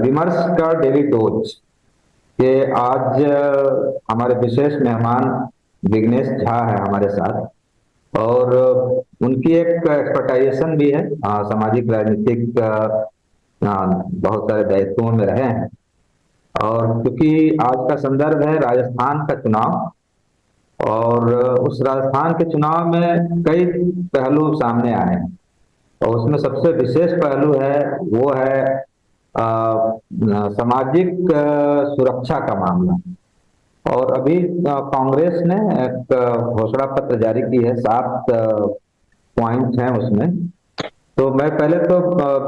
विमर्श का daily dose के आज हमारे विशेष मेहमान विघ्नेश झा है हमारे साथ। और उनकी एक एक्सपर्टाइजेशन भी है, सामाजिक राजनीतिक बहुत सारे दायित्वों में रहे हैं। और क्योंकि आज का संदर्भ है राजस्थान का चुनाव, और उस राजस्थान के चुनाव में कई पहलू सामने आए हैं, और उसमें सबसे विशेष पहलू है वो है सामाजिक सुरक्षा का मामला। और अभी कांग्रेस ने एक घोषणा पत्र जारी की है, 7 पॉइंट हैं उसमें। तो मैं पहले तो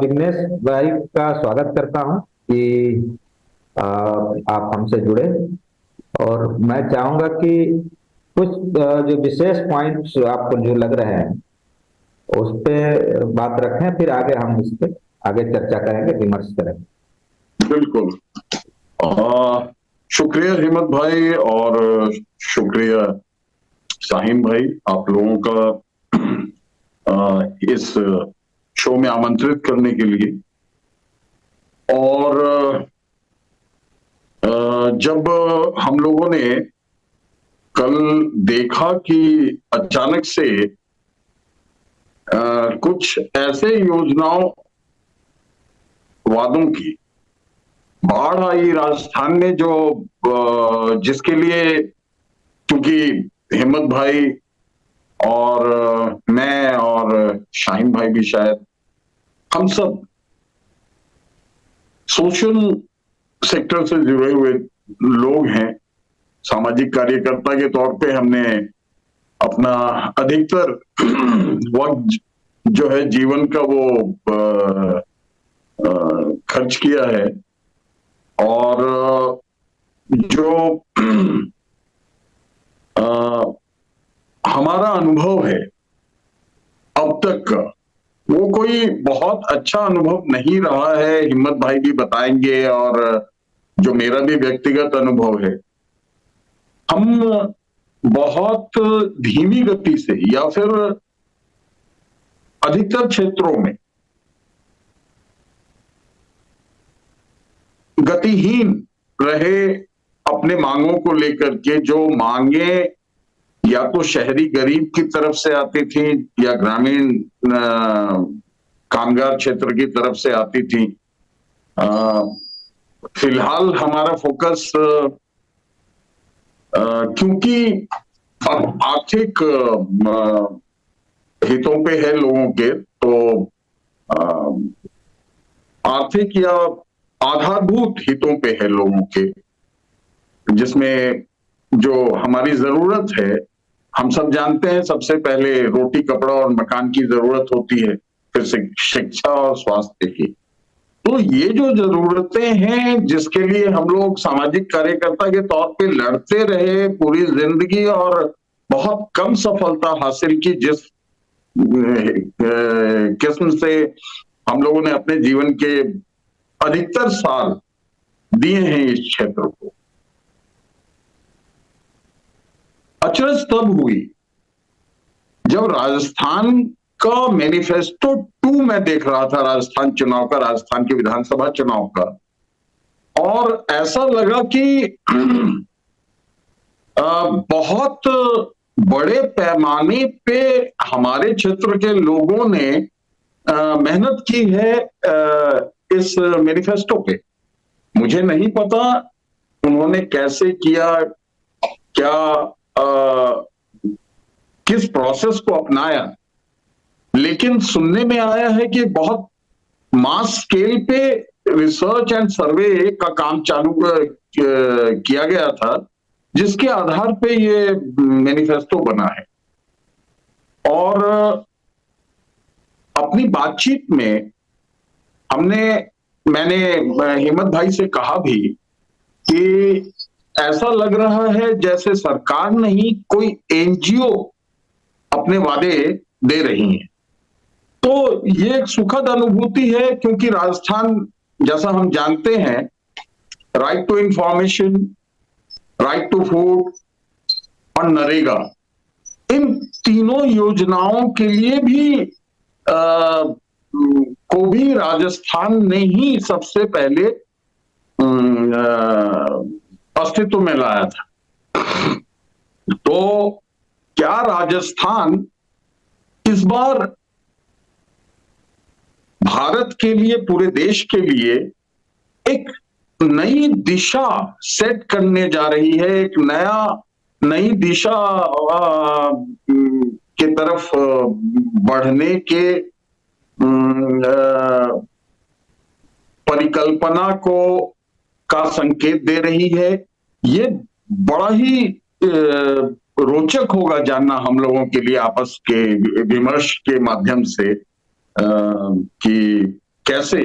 विघ्नेश भाई का स्वागत करता हूं कि आप हमसे जुड़े। और मैं चाहूंगा कि कुछ जो विशेष पॉइंट्स आपको जो लग रहे हैं उस पे बात रखें, फिर आगे हम इस पे आगे चर्चा करेंगे, विमर्श करेंगे। बिल्कुल। शुक्रिया हिम्मत भाई और शुक्रिया शाहीन भाई, आप लोगों का इस शो में आमंत्रित करने के लिए। और जब हम लोगों ने कल देखा कि अचानक से कुछ ऐसे योजनाओं वादों की बाढ़ आई राजस्थान में, जो जिसके लिए क्योंकि हिम्मत भाई और मैं और शाहीन भाई भी, शायद हम सब सोशल सेक्टर से जुड़े हुए लोग हैं, सामाजिक कार्यकर्ता के तौर पे हमने अपना अधिकतर वक्त जो है जीवन का वो खर्च किया है। और जो हमारा अनुभव है अब तक का, वो कोई बहुत अच्छा अनुभव नहीं रहा है। हिम्मत भाई भी बताएंगे, और जो मेरा भी व्यक्तिगत अनुभव है, हम बहुत धीमी गति से या फिर अधिकतर क्षेत्रों में गतिहीन रहे अपने मांगों को लेकर के। जो मांगे या तो शहरी गरीब की तरफ से आती थी या ग्रामीण कामगार क्षेत्र की तरफ से आती थी। फिलहाल हमारा फोकस क्योंकि आर्थिक हितों पे है लोगों के, तो आर्थिक या आधारभूत हितों पे है लोगों के, जिसमें जो हमारी जरूरत है, हम सब जानते हैं, सबसे पहले रोटी कपड़ा और मकान की जरूरत होती है, फिर शिक्षा और स्वास्थ्य की। तो ये जो जरूरतें हैं, जिसके लिए हम लोग सामाजिक कार्यकर्ता के तौर पे लड़ते रहे पूरी जिंदगी और बहुत कम सफलता हासिल की, जिस किस्म से हम लोगों ने अपने जीवन के अधिकतर साल दिए हैं इस क्षेत्र को, अचरज तब हुई जब राजस्थान का मैनिफेस्टो 2 मैं देख रहा था, राजस्थान चुनाव का, राजस्थान के विधानसभा चुनाव का, और ऐसा लगा कि बहुत बड़े पैमाने पे हमारे क्षेत्र के लोगों ने मेहनत की है इस मैनिफेस्टो पे। मुझे नहीं पता उन्होंने कैसे किया, क्या किस प्रोसेस को अपनाया, लेकिन सुनने में आया है कि बहुत मास स्केल पे रिसर्च एंड सर्वे का काम चालू किया गया था, जिसके आधार पे ये मैनिफेस्टो बना है। और अपनी बातचीत में मैंने हिम्मत भाई से कहा भी कि ऐसा लग रहा है जैसे सरकार नहीं, कोई एनजीओ अपने वादे दे रही है। तो ये एक सुखद अनुभूति है, क्योंकि राजस्थान, जैसा हम जानते हैं, right to information, right to food और नरेगा, इन तीनों योजनाओं के लिए भी को भी राजस्थान ने ही सबसे पहले अस्तित्व में लाया था। तो क्या राजस्थान इस बार भारत के लिए, पूरे देश के लिए एक नई दिशा सेट करने जा रही है, एक नई दिशा के तरफ बढ़ने के परिकल्पना को का संकेत दे रही है? ये बड़ा ही रोचक होगा जानना हम लोगों के लिए आपस के विमर्श के माध्यम से कि कैसे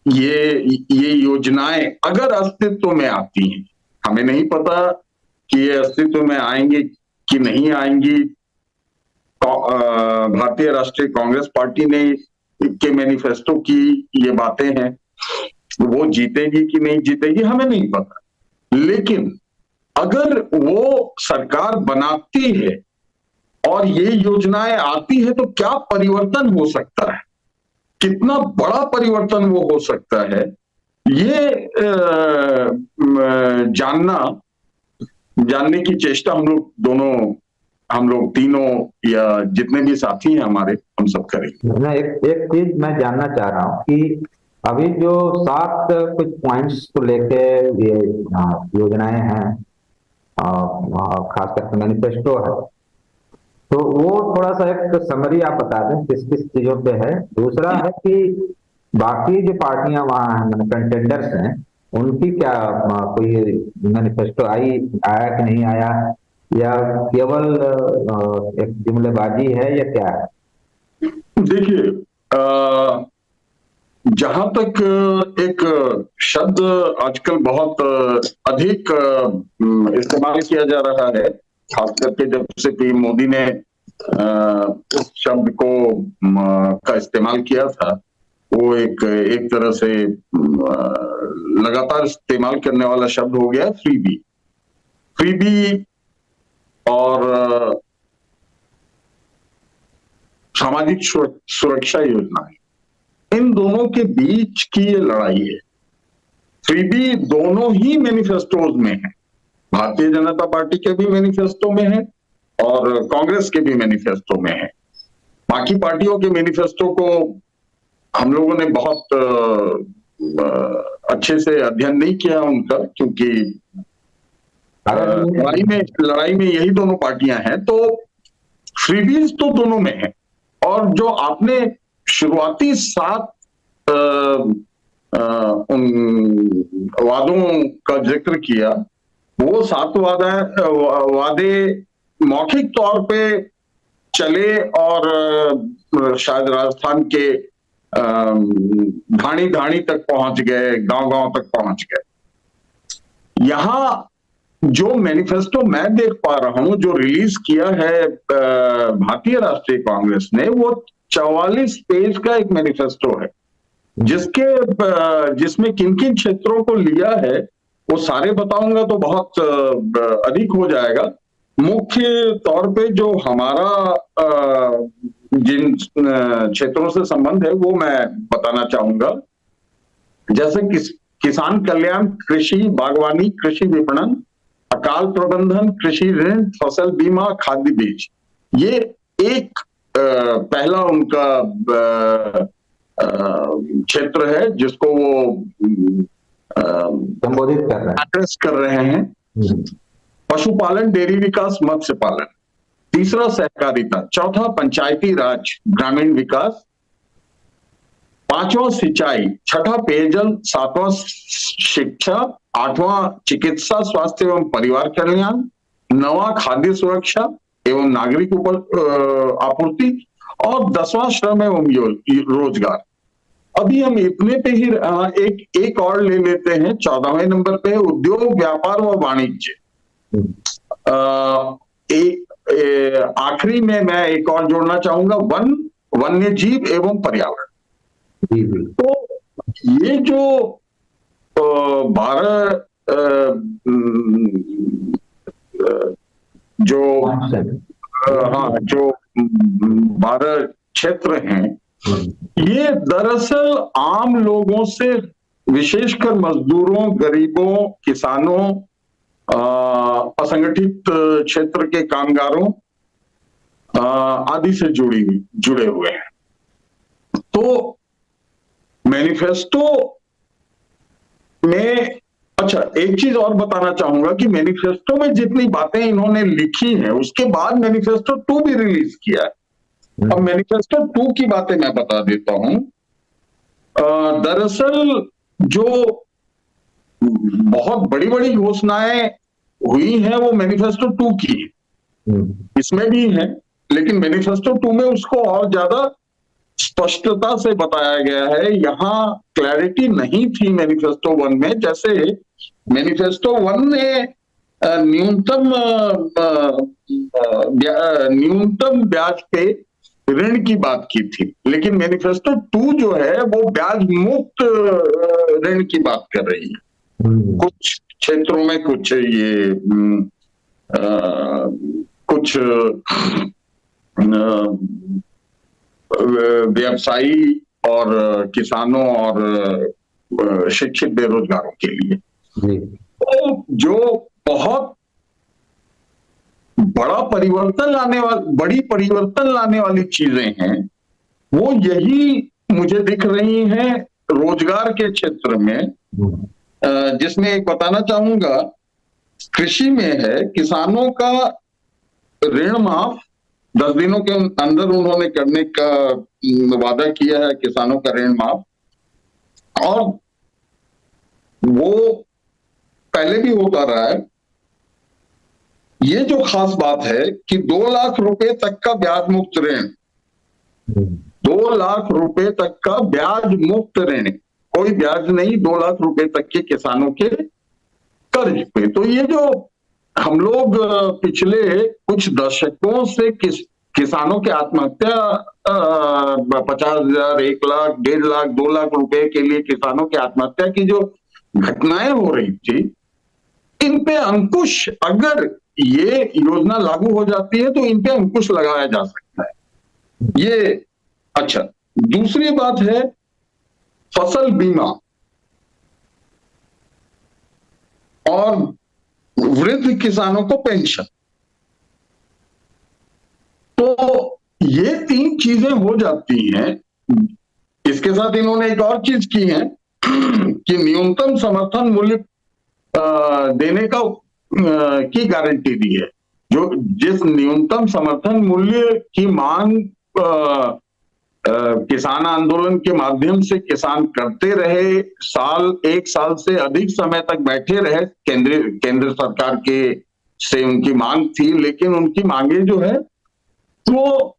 ये योजनाएं अगर अस्तित्व में आती हैं। हमें नहीं पता कि ये अस्तित्व में आएंगी कि नहीं आएंगी। भारतीय राष्ट्रीय कांग्रेस पार्टी ने के मैनिफेस्टो की ये बातें हैं, वो जीतेगी कि नहीं जीतेगी हमें नहीं पता, लेकिन अगर वो सरकार बनाती है और ये योजनाएं आती है तो क्या परिवर्तन हो सकता है, कितना बड़ा परिवर्तन वो हो सकता है, ये जानने की चेष्टा हम लोग तीनों या जितने भी साथी हैं हमारे, हम सब करेंगे। मैं एक चीज मैं जानना चाह रहा हूँ कि अभी जो 7 कुछ पॉइंट्स को लेके ये योजनाएं हैं, खास करके मैनिफेस्टो है, तो वो थोड़ा सा एक समरी आप बता दें किस किस चीजों पे है। दूसरा है कि बाकी जो पार्टियां वहां हैं, मतलब कंटेंडर्स हैं, उनकी क्या कोई मैनिफेस्टो आया कि नहीं आया, या केवल एक जुमलेबाजी है या क्या है? देखिए, जहां तक एक शब्द आजकल बहुत अधिक इस्तेमाल किया जा रहा है, खास करके जब से पीएम मोदी ने उस शब्द को का इस्तेमाल किया था, वो एक तरह से लगातार इस्तेमाल करने वाला शब्द हो गया फ्रीबी और सामाजिक सुरक्षा योजना, इन दोनों के बीच की ये लड़ाई है। फ्रीबी दोनों ही मैनिफेस्टोज में है, भारतीय जनता पार्टी के भी मैनिफेस्टो में है और कांग्रेस के भी मैनिफेस्टो में है। बाकी पार्टियों के मैनिफेस्टो को हम लोगों ने बहुत अच्छे से अध्ययन नहीं किया उनका, क्योंकि लड़ाई में यही दोनों पार्टियां हैं, तो फ्रीबीज तो दोनों में है। और जो आपने शुरुआती 7 उन वादों का जिक्र किया, वो 7 वादे मौखिक तौर पे चले और शायद राजस्थान के ढाणी ढाणी तक पहुंच गए, गांव-गांव तक पहुंच गए। यहां जो मैनिफेस्टो मैं देख पा रहा हूं, जो रिलीज किया है भारतीय राष्ट्रीय कांग्रेस ने, वो 44 पेज का एक मैनिफेस्टो है, जिसमें किन किन क्षेत्रों को लिया है वो सारे बताऊंगा तो बहुत अधिक हो जाएगा। मुख्य तौर पे जो हमारा जिन क्षेत्रों से संबंध है वो मैं बताना चाहूंगा, जैसे किसान कल्याण, कृषि, बागवानी, कृषि विपणन, अकाल प्रबंधन, कृषि ऋण, फसल बीमा, खाद्य बीज। ये एक पहला उनका क्षेत्र है जिसको वो संबोधित कर रहे हैं। पशुपालन, डेयरी विकास, मत्स्य पालन। तीसरा सहकारिता, चौथा पंचायती राज ग्रामीण विकास, पांचवा सिंचाई, छठा पेयजल, सातवां शिक्षा, आठवां चिकित्सा स्वास्थ्य एवं परिवार कल्याण, नवा खाद्य सुरक्षा एवं नागरिक आपूर्ति, और 10वां श्रम एवं रोजगार। अभी हम इतने पे ही एक और ले लेते हैं, 14वें नंबर पे उद्योग, व्यापार व वाणिज्य। आखिरी में मैं एक और जोड़ना चाहूंगा, वन्य जीव एवं पर्यावरण। तो ये जो 12 जो 12 क्षेत्र हैं, ये दरअसल आम लोगों से विशेषकर मजदूरों, गरीबों, किसानों, असंगठित क्षेत्र के कामगारों आदि से जुड़े हुए हैं। तो मैनिफेस्टो में, अच्छा एक चीज और बताना चाहूंगा कि मैनिफेस्टो में जितनी बातें इन्होंने लिखी हैं उसके बाद मैनिफेस्टो 2 भी रिलीज किया है। अब मैनिफेस्टो 2 की बातें मैं बता देता हूं। दरअसल जो बहुत बड़ी बड़ी घोषणाएं हुई हैं वो मैनिफेस्टो 2 की है, इसमें भी है, लेकिन मैनिफेस्टो 2 में उसको और ज्यादा स्पष्टता से बताया गया है। यहां क्लैरिटी नहीं थी मैनिफेस्टो 1 में। जैसे मैनिफेस्टो 1 ने न्यूनतम ब्याज पे ऋण की बात की थी, लेकिन मैनिफेस्टो 2 जो है वो ब्याज मुक्त ऋण की बात कर रही है। कुछ क्षेत्रों में कुछ ये कुछ व्यवसायी और किसानों और शिक्षित बेरोजगारों के लिए। तो जो बहुत बड़ी परिवर्तन लाने वाली चीजें हैं वो यही मुझे दिख रही हैं रोजगार के क्षेत्र में, जिसमें एक बताना चाहूंगा कृषि में है। किसानों का ऋण माफ 10 दिनों के अंदर उन्होंने करने का वादा किया है, किसानों का ऋण माफ, और वो पहले भी होता रहा है। ये जो खास बात है कि 2 लाख रुपए तक का ब्याज मुक्त ऋण, 2 लाख रुपए तक का ब्याज मुक्त ऋण, कोई ब्याज नहीं, 2 लाख रुपए तक के किसानों के कर्ज पे। तो ये जो हम लोग पिछले कुछ दशकों से किसानों की आत्महत्या 50,000, 1 लाख, 1.5 लाख, 2 लाख रुपए के लिए किसानों की आत्महत्या की जो घटनाएं हो रही थी, इन पे अंकुश, अगर ये योजना लागू हो जाती है तो इन पे अंकुश लगाया जा सकता है ये। अच्छा, दूसरी बात है फसल बीमा और वृद्ध किसानों को पेंशन। तो ये 3 चीजें हो जाती हैं। इसके साथ इन्होंने एक और चीज की है कि न्यूनतम समर्थन मूल्य देने का की गारंटी दी है। जो जिस न्यूनतम समर्थन मूल्य की मांग किसान आंदोलन के माध्यम से किसान करते रहे, 1 साल से अधिक समय तक बैठे रहे, केंद्र सरकार के से उनकी मांग थी, लेकिन उनकी मांगे जो है वो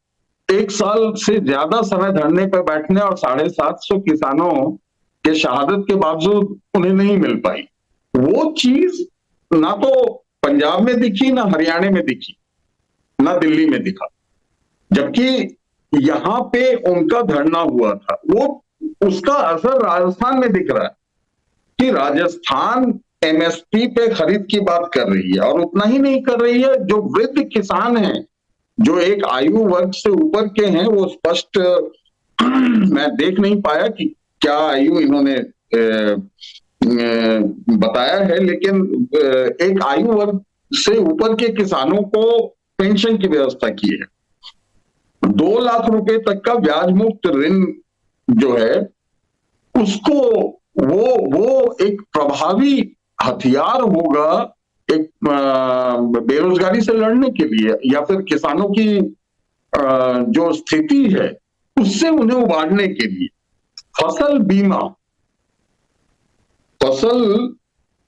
1 साल से ज्यादा समय धरने पर बैठने और 750 किसानों के शहादत के बावजूद उन्हें नहीं मिल पाई। वो चीज ना तो पंजाब में दिखी, ना हरियाणा में दिखी, ना दिल्ली में दिखा, जबकि यहां पे उनका धरना हुआ था। वो उसका असर राजस्थान में दिख रहा है कि राजस्थान एमएसपी पे खरीद की बात कर रही है, और उतना ही नहीं कर रही है, जो वृद्ध किसान हैं, जो एक आयु वर्ग से ऊपर के हैं, वो स्पष्ट मैं देख नहीं पाया कि क्या आयु इन्होंने बताया है, लेकिन एक आयु वर्ग से ऊपर के किसानों को पेंशन की व्यवस्था की है। 2 लाख रुपए तक का ब्याज मुक्त ऋण जो है उसको वो एक प्रभावी हथियार होगा एक बेरोजगारी से लड़ने के लिए, या फिर किसानों की जो स्थिति है उससे उन्हें उबारने के लिए। फसल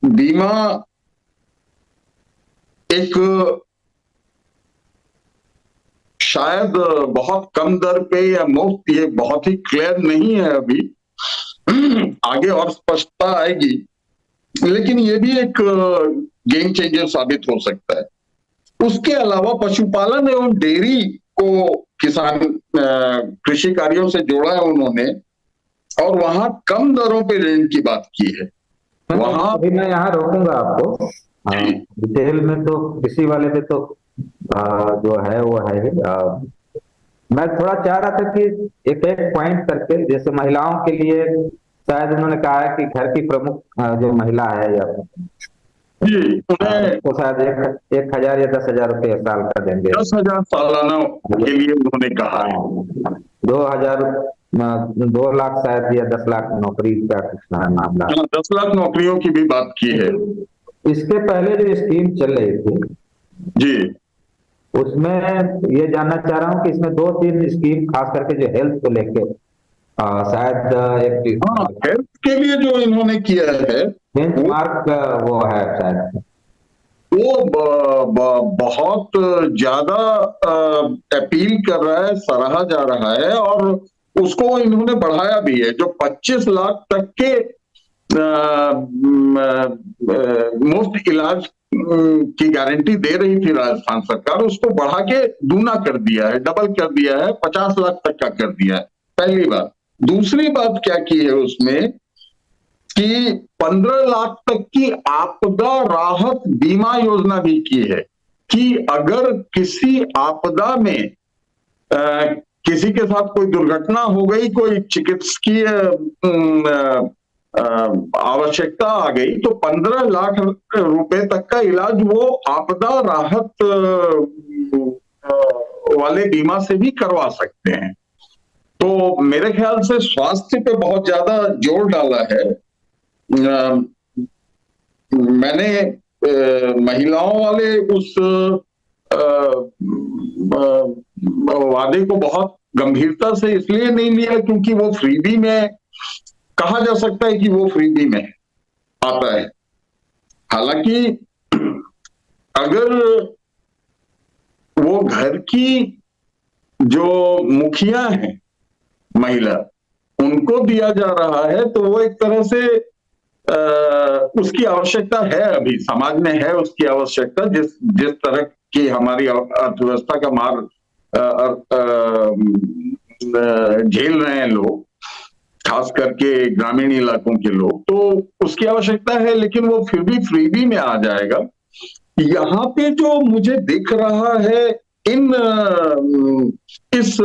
बीमा एक शायद बहुत कम दर पे या मुफ्त, ये बहुत ही क्लियर नहीं है अभी, आगे और स्पष्टता आएगी, लेकिन ये भी एक गेम चेंजर साबित हो सकता है। उसके अलावा पशुपालन एवं डेयरी को किसान कृषि कार्यों से जोड़ा है उन्होंने, और वहां कम दरों पे ऋण की बात की है। वहां अभी मैं यहाँ रोकूंगा आपको। डिटेल में तो कृषि वाले पे तो जो है वो है ही। मैं थोड़ा चाह रहा था कि एक एक पॉइंट करके, जैसे महिलाओं के लिए शायद उन्होंने कहा है कि घर की प्रमुख जो महिला है या जी, उन्हें उसको शायद 1,000 या 10,000 रुपये साल का देंगे। 10,000 सालाना के लिए उन्होंने कहा है। 2,000, 2 लाख शायद या 10 लाख नौकरी का कुछ मामला। हाँ, 10 लाख नौकरियों की भी बात की है। इसके पहले जो स्कीम चल रही थी जी, उसमें ये जानना चाह रहा हूँ कि इसमें 2-3 स्कीम खास करके जो हेल्थ को लेके शायद एक हाँ, हेल्थ के लिए जो इन्होंने किया है बेंचमार्क वो है शायद। वो बहुत ज्यादा अपील कर रहा है, सराहा जा रहा है, और उसको इन्होंने बढ़ाया भी है। जो 25 लाख तक के मुफ्त इलाज की गारंटी दे रही थी राजस्थान सरकार, उसको बढ़ा के दूना कर दिया है, डबल कर दिया है, 50 लाख तक का कर दिया है। पहली बात। दूसरी बात क्या की है उसमें कि 15 लाख तक की आपदा राहत बीमा योजना भी की है कि अगर किसी आपदा में किसी के साथ कोई दुर्घटना हो गई, कोई चिकित्सकीय आवश्यकता आ गई, तो 15 लाख रुपए तक का इलाज वो आपदा राहत वाले बीमा से भी करवा सकते हैं। तो मेरे ख्याल से स्वास्थ्य पे बहुत ज्यादा जोर डाला है। मैंने महिलाओं वाले उस वादे को बहुत गंभीरता से इसलिए नहीं लिया क्योंकि वो फ्रीबी में, कहा जा सकता है कि वो फ्रीबी में आता है। हालांकि अगर वो घर की जो मुखिया है महिला, उनको दिया जा रहा है, तो वो एक तरह से उसकी आवश्यकता है, अभी समाज में है उसकी आवश्यकता। जिस तरह की हमारी अर्थव्यवस्था का मार झेल रहे हैं लोग, खास करके ग्रामीण इलाकों के लोग, तो उसकी आवश्यकता है, लेकिन वो फिर भी फ्रीबी में आ जाएगा। यहाँ पे जो मुझे दिख रहा है इस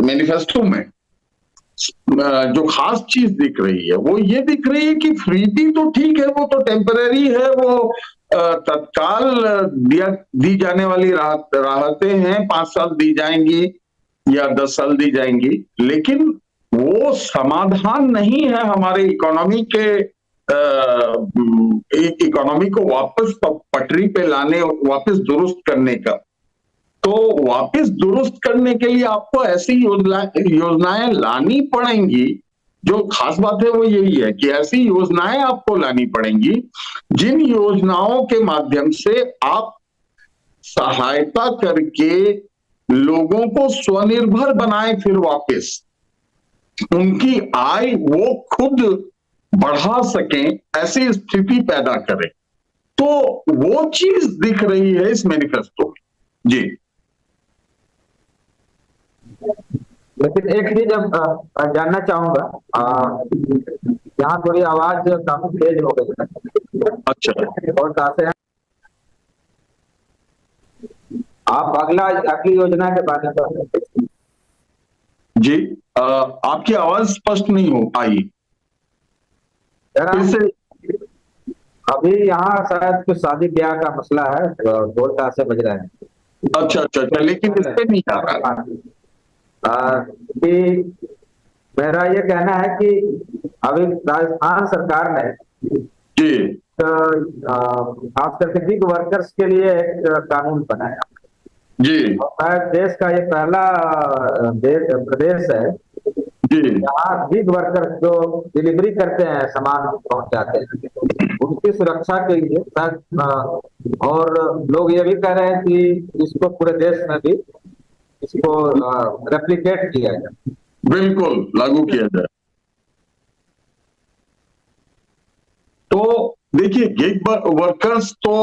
मैनिफेस्टो में जो खास चीज दिख रही है वो ये दिख रही है कि फ्रीबी तो ठीक है, वो तो टेम्परेरी है, वो तत्काल दी जाने वाली राहतें हैं, 5 साल दी जाएंगी या 10 साल दी जाएंगी, लेकिन वो समाधान नहीं है हमारे इकोनॉमी को वापस पटरी पे लाने, वापस दुरुस्त करने का। तो वापस दुरुस्त करने के लिए आपको ऐसी योजनाएं लानी पड़ेंगी। जो खास बात है वो यही है कि ऐसी योजनाएं आपको लानी पड़ेंगी जिन योजनाओं के माध्यम से आप सहायता करके लोगों को स्वनिर्भर बनाए, फिर वापस उनकी आय वो खुद बढ़ा सकें, ऐसी स्थिति पैदा करें। तो वो चीज दिख रही है इस मैनिफेस्टो में। जी, लेकिन एक चीज अब जानना चाहूंगा, यहाँ थोड़ी आवाज काफी तेज हो गई है। अच्छा, और कहाँ से हैं आप? अगली योजना के बारे में। जी, आपकी आवाज स्पष्ट नहीं हो पाई, फिर से। अभी यहाँ शायद कुछ शादी ब्याह का मसला है, ढोल ताशे बज रहे हैं। अच्छा अच्छा अच्छा, लेकिन इस पे नहीं आ रहा। कि मेरा ये कहना है कि अभी राजस्थान सरकार ने जी, खास करके गिग वर्कर्स के लिए एक कानून बनाया जी, और शायद देश का ये पहला प्रदेश है जी, जहाँ गिग वर्कर्स जो डिलीवरी करते हैं, सामान पहुंचाते हैं, उनकी सुरक्षा के लिए शायद, और लोग ये भी कह रहे हैं कि इसको पूरे देश में भी इसको रेप्लिकेट किया जाए, बिल्कुल लागू किया जाए। तो देखिए, गिग वर्कर्स तो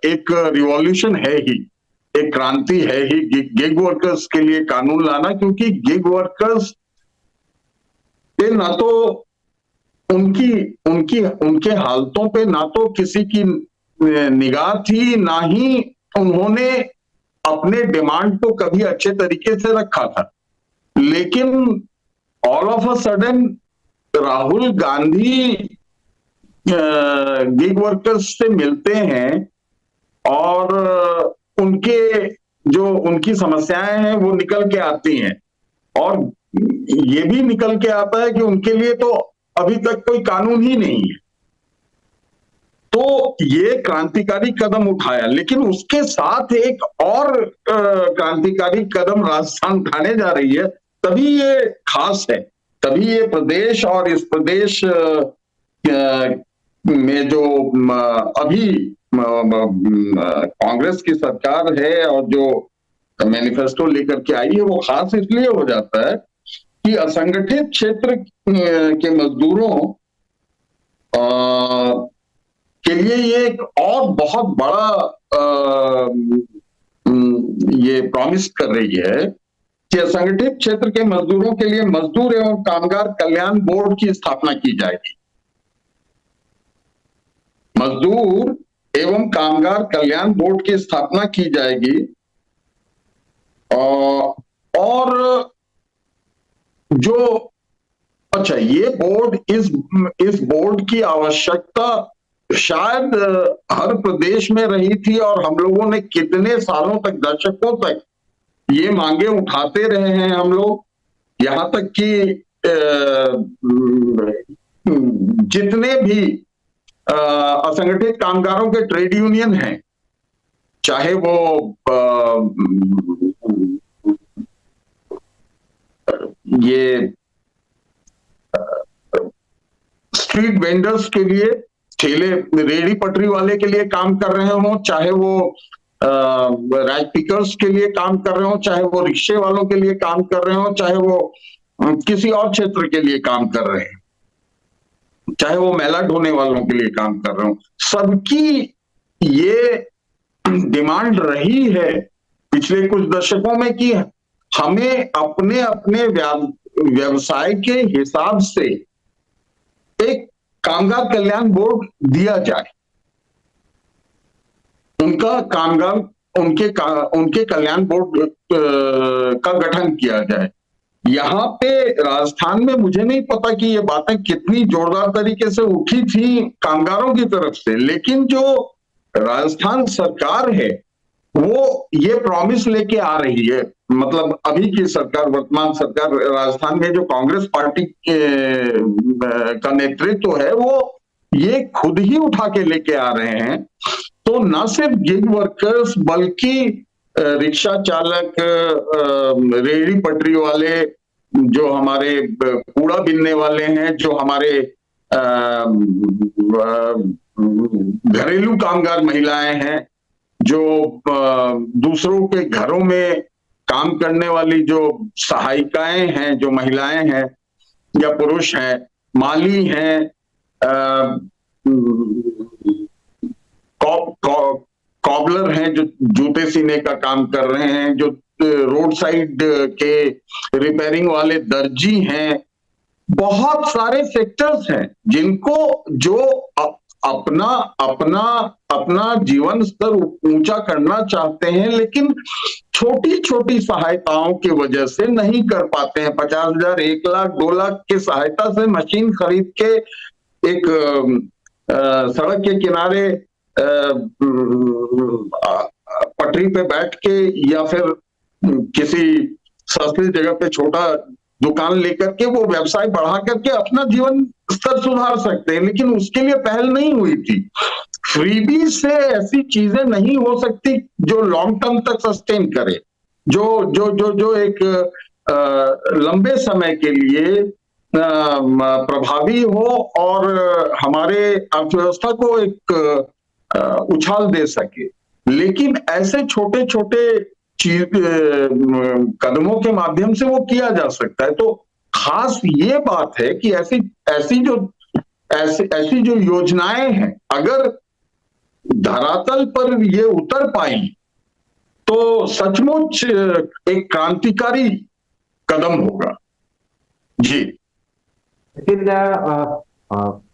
एक रिवॉल्यूशन है ही, एक क्रांति है ही गिग वर्कर्स के लिए कानून लाना, क्योंकि गिग वर्कर्स पे ना तो उनकी उनकी उनके हालतों पे ना तो किसी की निगाह थी, ना ही उन्होंने अपने डिमांड को कभी अच्छे तरीके से रखा था। लेकिन all of a sudden Rahul Gandhi gig workers से मिलते हैं और उनके जो उनकी समस्याएं हैं वो निकल के आती हैं, और ये भी निकल के आता है कि उनके लिए तो अभी तक कोई कानून ही नहीं है। तो ये क्रांतिकारी कदम उठाया, लेकिन उसके साथ एक और क्रांतिकारी कदम राजस्थान उठाने जा रही है, तभी ये खास है, तभी ये प्रदेश और इस प्रदेश में जो अभी कांग्रेस की सरकार है और जो मैनिफेस्टो लेकर के आई है, वो खास इसलिए हो जाता है कि असंगठित क्षेत्र के मजदूरों के लिए ये एक और बहुत बड़ा ये प्रॉमिस कर रही है कि असंगठित क्षेत्र के मजदूरों के लिए मजदूर एवं कामगार कल्याण बोर्ड की स्थापना की जाएगी। मजदूर एवं कामगार कल्याण बोर्ड की स्थापना की जाएगी, और जो अच्छा ये बोर्ड, इस बोर्ड की आवश्यकता शायद हर प्रदेश में रही थी, और हम लोगों ने कितने सालों तक, दशकों तक ये मांगे उठाते रहे हैं हम लोग, यहां तक कि जितने भी असंगठित कामगारों के ट्रेड यूनियन हैं, चाहे वो ये स्ट्रीट वेंडर्स के लिए, ठेले रेडी पटरी वाले के लिए काम कर रहे हो, चाहे वो राइस पिकर्स के लिए काम कर रहे हो, चाहे वो रिक्शे वालों के लिए काम कर रहे हो, चाहे वो किसी और क्षेत्र के लिए काम कर रहे हैं, चाहे वो मैला ढोने वालों के लिए काम कर रहे हो, सबकी ये डिमांड रही है पिछले कुछ दशकों में कि हमें अपने अपने व्यवसाय के हिसाब से एक कामगार कल्याण बोर्ड दिया जाए, उनका कामगार उनके कल्याण बोर्ड का गठन किया जाए। यहाँ पे राजस्थान में मुझे नहीं पता कि ये बातें कितनी जोरदार तरीके से उठी थी कामगारों की तरफ से, लेकिन जो राजस्थान सरकार है वो ये प्रॉमिस लेके आ रही है, मतलब अभी की सरकार, वर्तमान सरकार राजस्थान में जो कांग्रेस पार्टी का नेतृत्व है, वो ये खुद ही उठा के लेके आ रहे हैं। तो न सिर्फ गिग वर्कर्स बल्कि रिक्शा चालक, रेहड़ी पटरी वाले, जो हमारे कूड़ा बीनने वाले हैं, जो हमारे घरेलू कामगार महिलाएं हैं, जो दूसरों के घरों में काम करने वाली जो सहायिकाएं हैं, जो महिलाएं हैं या पुरुष हैं, माली हैं, कॉबलर हैं जो जूते सीने का काम कर रहे हैं, जो रोड साइड के रिपेयरिंग वाले दर्जी हैं, बहुत सारे सेक्टर्स हैं जिनको जो अपना अपना अपना जीवन स्तर ऊंचा करना चाहते हैं, लेकिन छोटी छोटी सहायताओं की वजह से नहीं कर पाते हैं। 50,000, 1 लाख, 2 लाख की सहायता से मशीन खरीद के एक सड़क के किनारे पटरी पे बैठ के या फिर किसी सस्ती जगह पे छोटा दुकान लेकर के वो व्यवसाय बढ़ा करके अपना जीवन स्तर सुधार सकते हैं, लेकिन उसके लिए पहल नहीं हुई थी। फ्रीबी से ऐसी चीजें नहीं हो सकती जो लॉन्ग टर्म तक सस्टेन करे, जो जो जो जो एक लंबे समय के लिए प्रभावी हो और हमारे अर्थव्यवस्था को एक उछाल दे सके। लेकिन ऐसे छोटे छोटे कदमों के माध्यम से वो किया जा सकता है। तो खास ये बात है कि ऐसी जो योजनाएं हैं, अगर धरातल पर ये उतर पाई तो सचमुच एक क्रांतिकारी कदम होगा। जी, लेकिन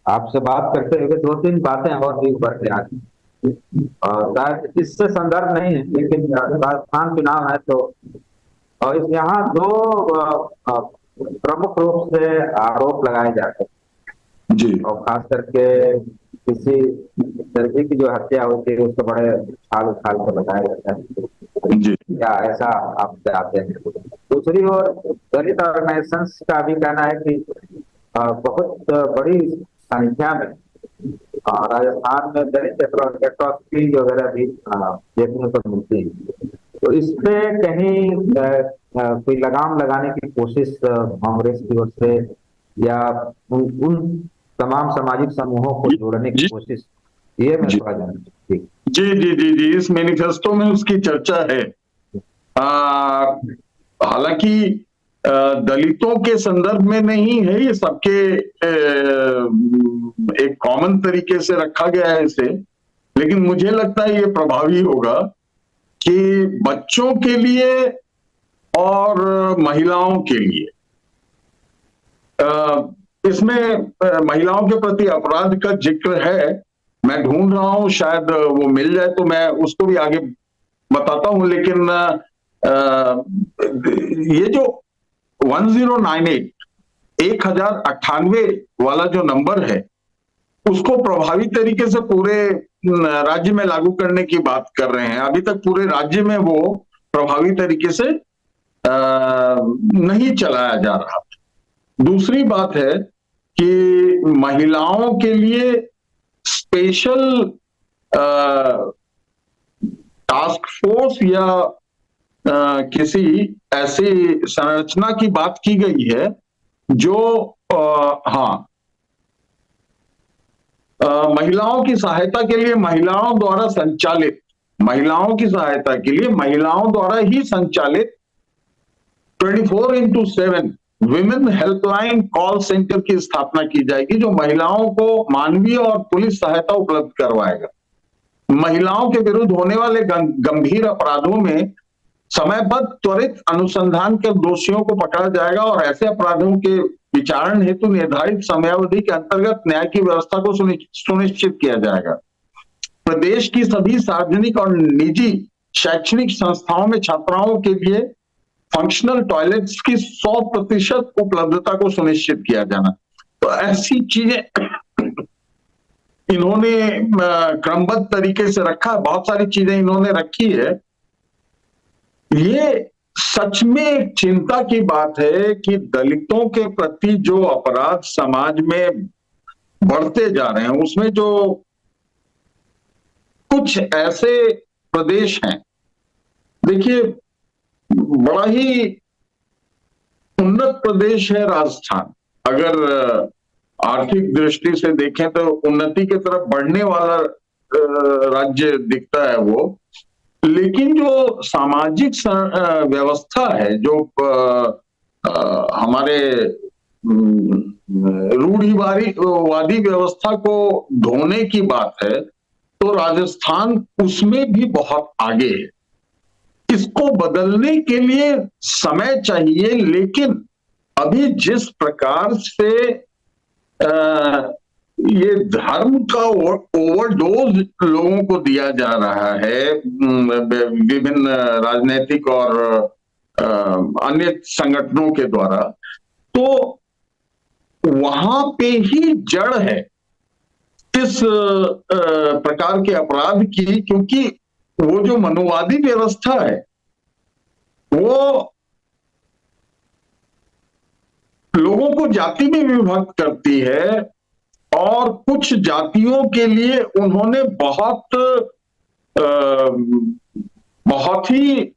आपसे बात करते हुए 2-3 बातें और भी उभर के आ गई, शायद इससे संदर्भ नहीं है, लेकिन राजस्थान चुनाव है तो और यहाँ दो प्रमुख रूप से आरोप लगाए जाते हैं, जी और खास करके किसी दर्जी की जो हत्या होती है उसको बड़े उछाल उछाल कर बताया जाता है, जी या ऐसा आप चाहते हैं। दूसरी ओर दलित ऑर्गेनाइजेशंस का भी कहना है कि बहुत बड़ी संख्या में राजस्थान में दलित एट्रॉसिटीज वगैरह भी देखने को मिलती है। तो इस पे कहीं कोई लगाम लगाने की कोशिश कांग्रेस की ओर से, या उन तमाम सामाजिक समूहों को जी जोड़ने की जी कोशिश, ये मैं जी थोड़ा जानना ठीक। जी जी जी जी इस मैनिफेस्टो में उसकी चर्चा है। आ, हालांकि दलितों के संदर्भ में नहीं है, ये सबके एक कॉमन तरीके से रखा गया है इसे, लेकिन मुझे लगता है ये प्रभावी होगा कि बच्चों के लिए और महिलाओं के लिए इसमें महिलाओं के प्रति अपराध का जिक्र है। मैं ढूंढ रहा हूं, शायद वो मिल जाए तो मैं उसको भी आगे बताता हूं, लेकिन ये जो 1098 1098 वाला जो नंबर है, उसको प्रभावी तरीके से पूरे राज्य में लागू करने की बात कर रहे हैं। अभी तक पूरे राज्य में वो प्रभावी तरीके से नहीं चलाया जा रहा। दूसरी बात है कि महिलाओं के लिए स्पेशल टास्क फोर्स या किसी ऐसी संरचना की बात की गई है जो हाँ महिलाओं की सहायता के लिए महिलाओं की सहायता के लिए महिलाओं द्वारा ही संचालित 24x7 women helpline call centre की स्थापना की जाएगी, जो महिलाओं को मानवीय और पुलिस सहायता उपलब्ध करवाएगा। महिलाओं के विरुद्ध होने वाले गंभीर अपराधों में समयबद्ध त्वरित अनुसंधान कर दोषियों को पकड़ा जाएगा और ऐसे अपराधों के विचारण हेतु निर्धारित समयावधि के अंतर्गत न्याय की व्यवस्था को सुनिश्चित किया जाएगा। प्रदेश की सभी सार्वजनिक और निजी शैक्षणिक संस्थाओं में छात्राओं के लिए फंक्शनल टॉयलेट्स की 100% उपलब्धता को सुनिश्चित किया जाना। तो ऐसी चीजें इन्होंने क्रमबद्ध तरीके से रखा, बहुत सारी चीजें इन्होंने रखी है। ये सच में एक चिंता की बात है कि दलितों के प्रति जो अपराध समाज में बढ़ते जा रहे हैं, उसमें जो कुछ ऐसे प्रदेश हैं, देखिए बड़ा ही उन्नत प्रदेश है राजस्थान। अगर आर्थिक दृष्टि से देखें तो उन्नति की तरफ बढ़ने वाला राज्य दिखता है वो, लेकिन जो सामाजिक व्यवस्था है, जो हमारे रूढ़िवादी व्यवस्था को ढोने की बात है, तो राजस्थान उसमें भी बहुत आगे है। इसको बदलने के लिए समय चाहिए, लेकिन अभी जिस प्रकार से ये धर्म का ओवरडोज लोगों को दिया जा रहा है विभिन्न राजनीतिक और अन्य संगठनों के द्वारा, तो वहां पे ही जड़ है इस प्रकार के अपराध की, क्योंकि वो जो मनुवादी व्यवस्था है वो लोगों को जाति में विभक्त करती है, और कुछ जातियों के लिए उन्होंने बहुत ही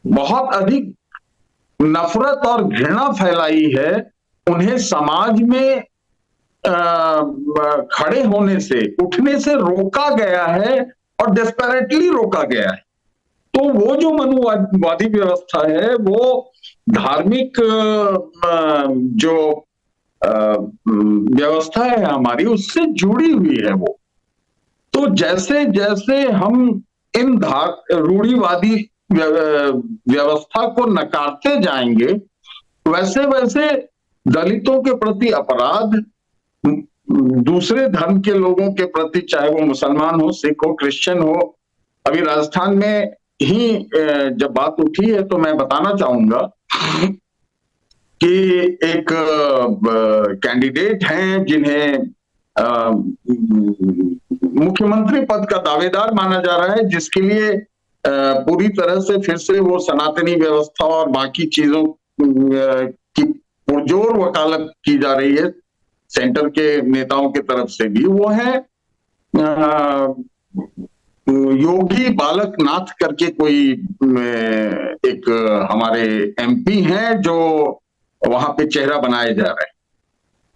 बहुत अधिक नफरत और घृणा फैलाई है। उन्हें समाज में खड़े होने से, उठने से रोका गया है और डेस्परेटली रोका गया है। तो वो जो मनुवादी व्यवस्था है वो धार्मिक जो व्यवस्था है हमारी, उससे जुड़ी हुई है वो। तो जैसे जैसे हम इन रूढ़िवादी व्यवस्था को नकारते जाएंगे, वैसे वैसे दलितों के प्रति अपराध, दूसरे धर्म के लोगों के प्रति, चाहे वो मुसलमान हो, सिख हो, क्रिश्चियन हो, अभी राजस्थान में ही जब बात उठी है तो मैं बताना चाहूंगा कि एक कैंडिडेट हैं जिन्हें मुख्यमंत्री पद का दावेदार माना जा रहा है, जिसके लिए पूरी तरह से फिर से वो सनातनी व्यवस्था और बाकी चीजों की पुरजोर वकालत की जा रही है सेंटर के नेताओं की तरफ से भी। वो है योगी बालक नाथ करके कोई एक हमारे एमपी हैं जो वहां पे चेहरा बनाए जा रहे हैं,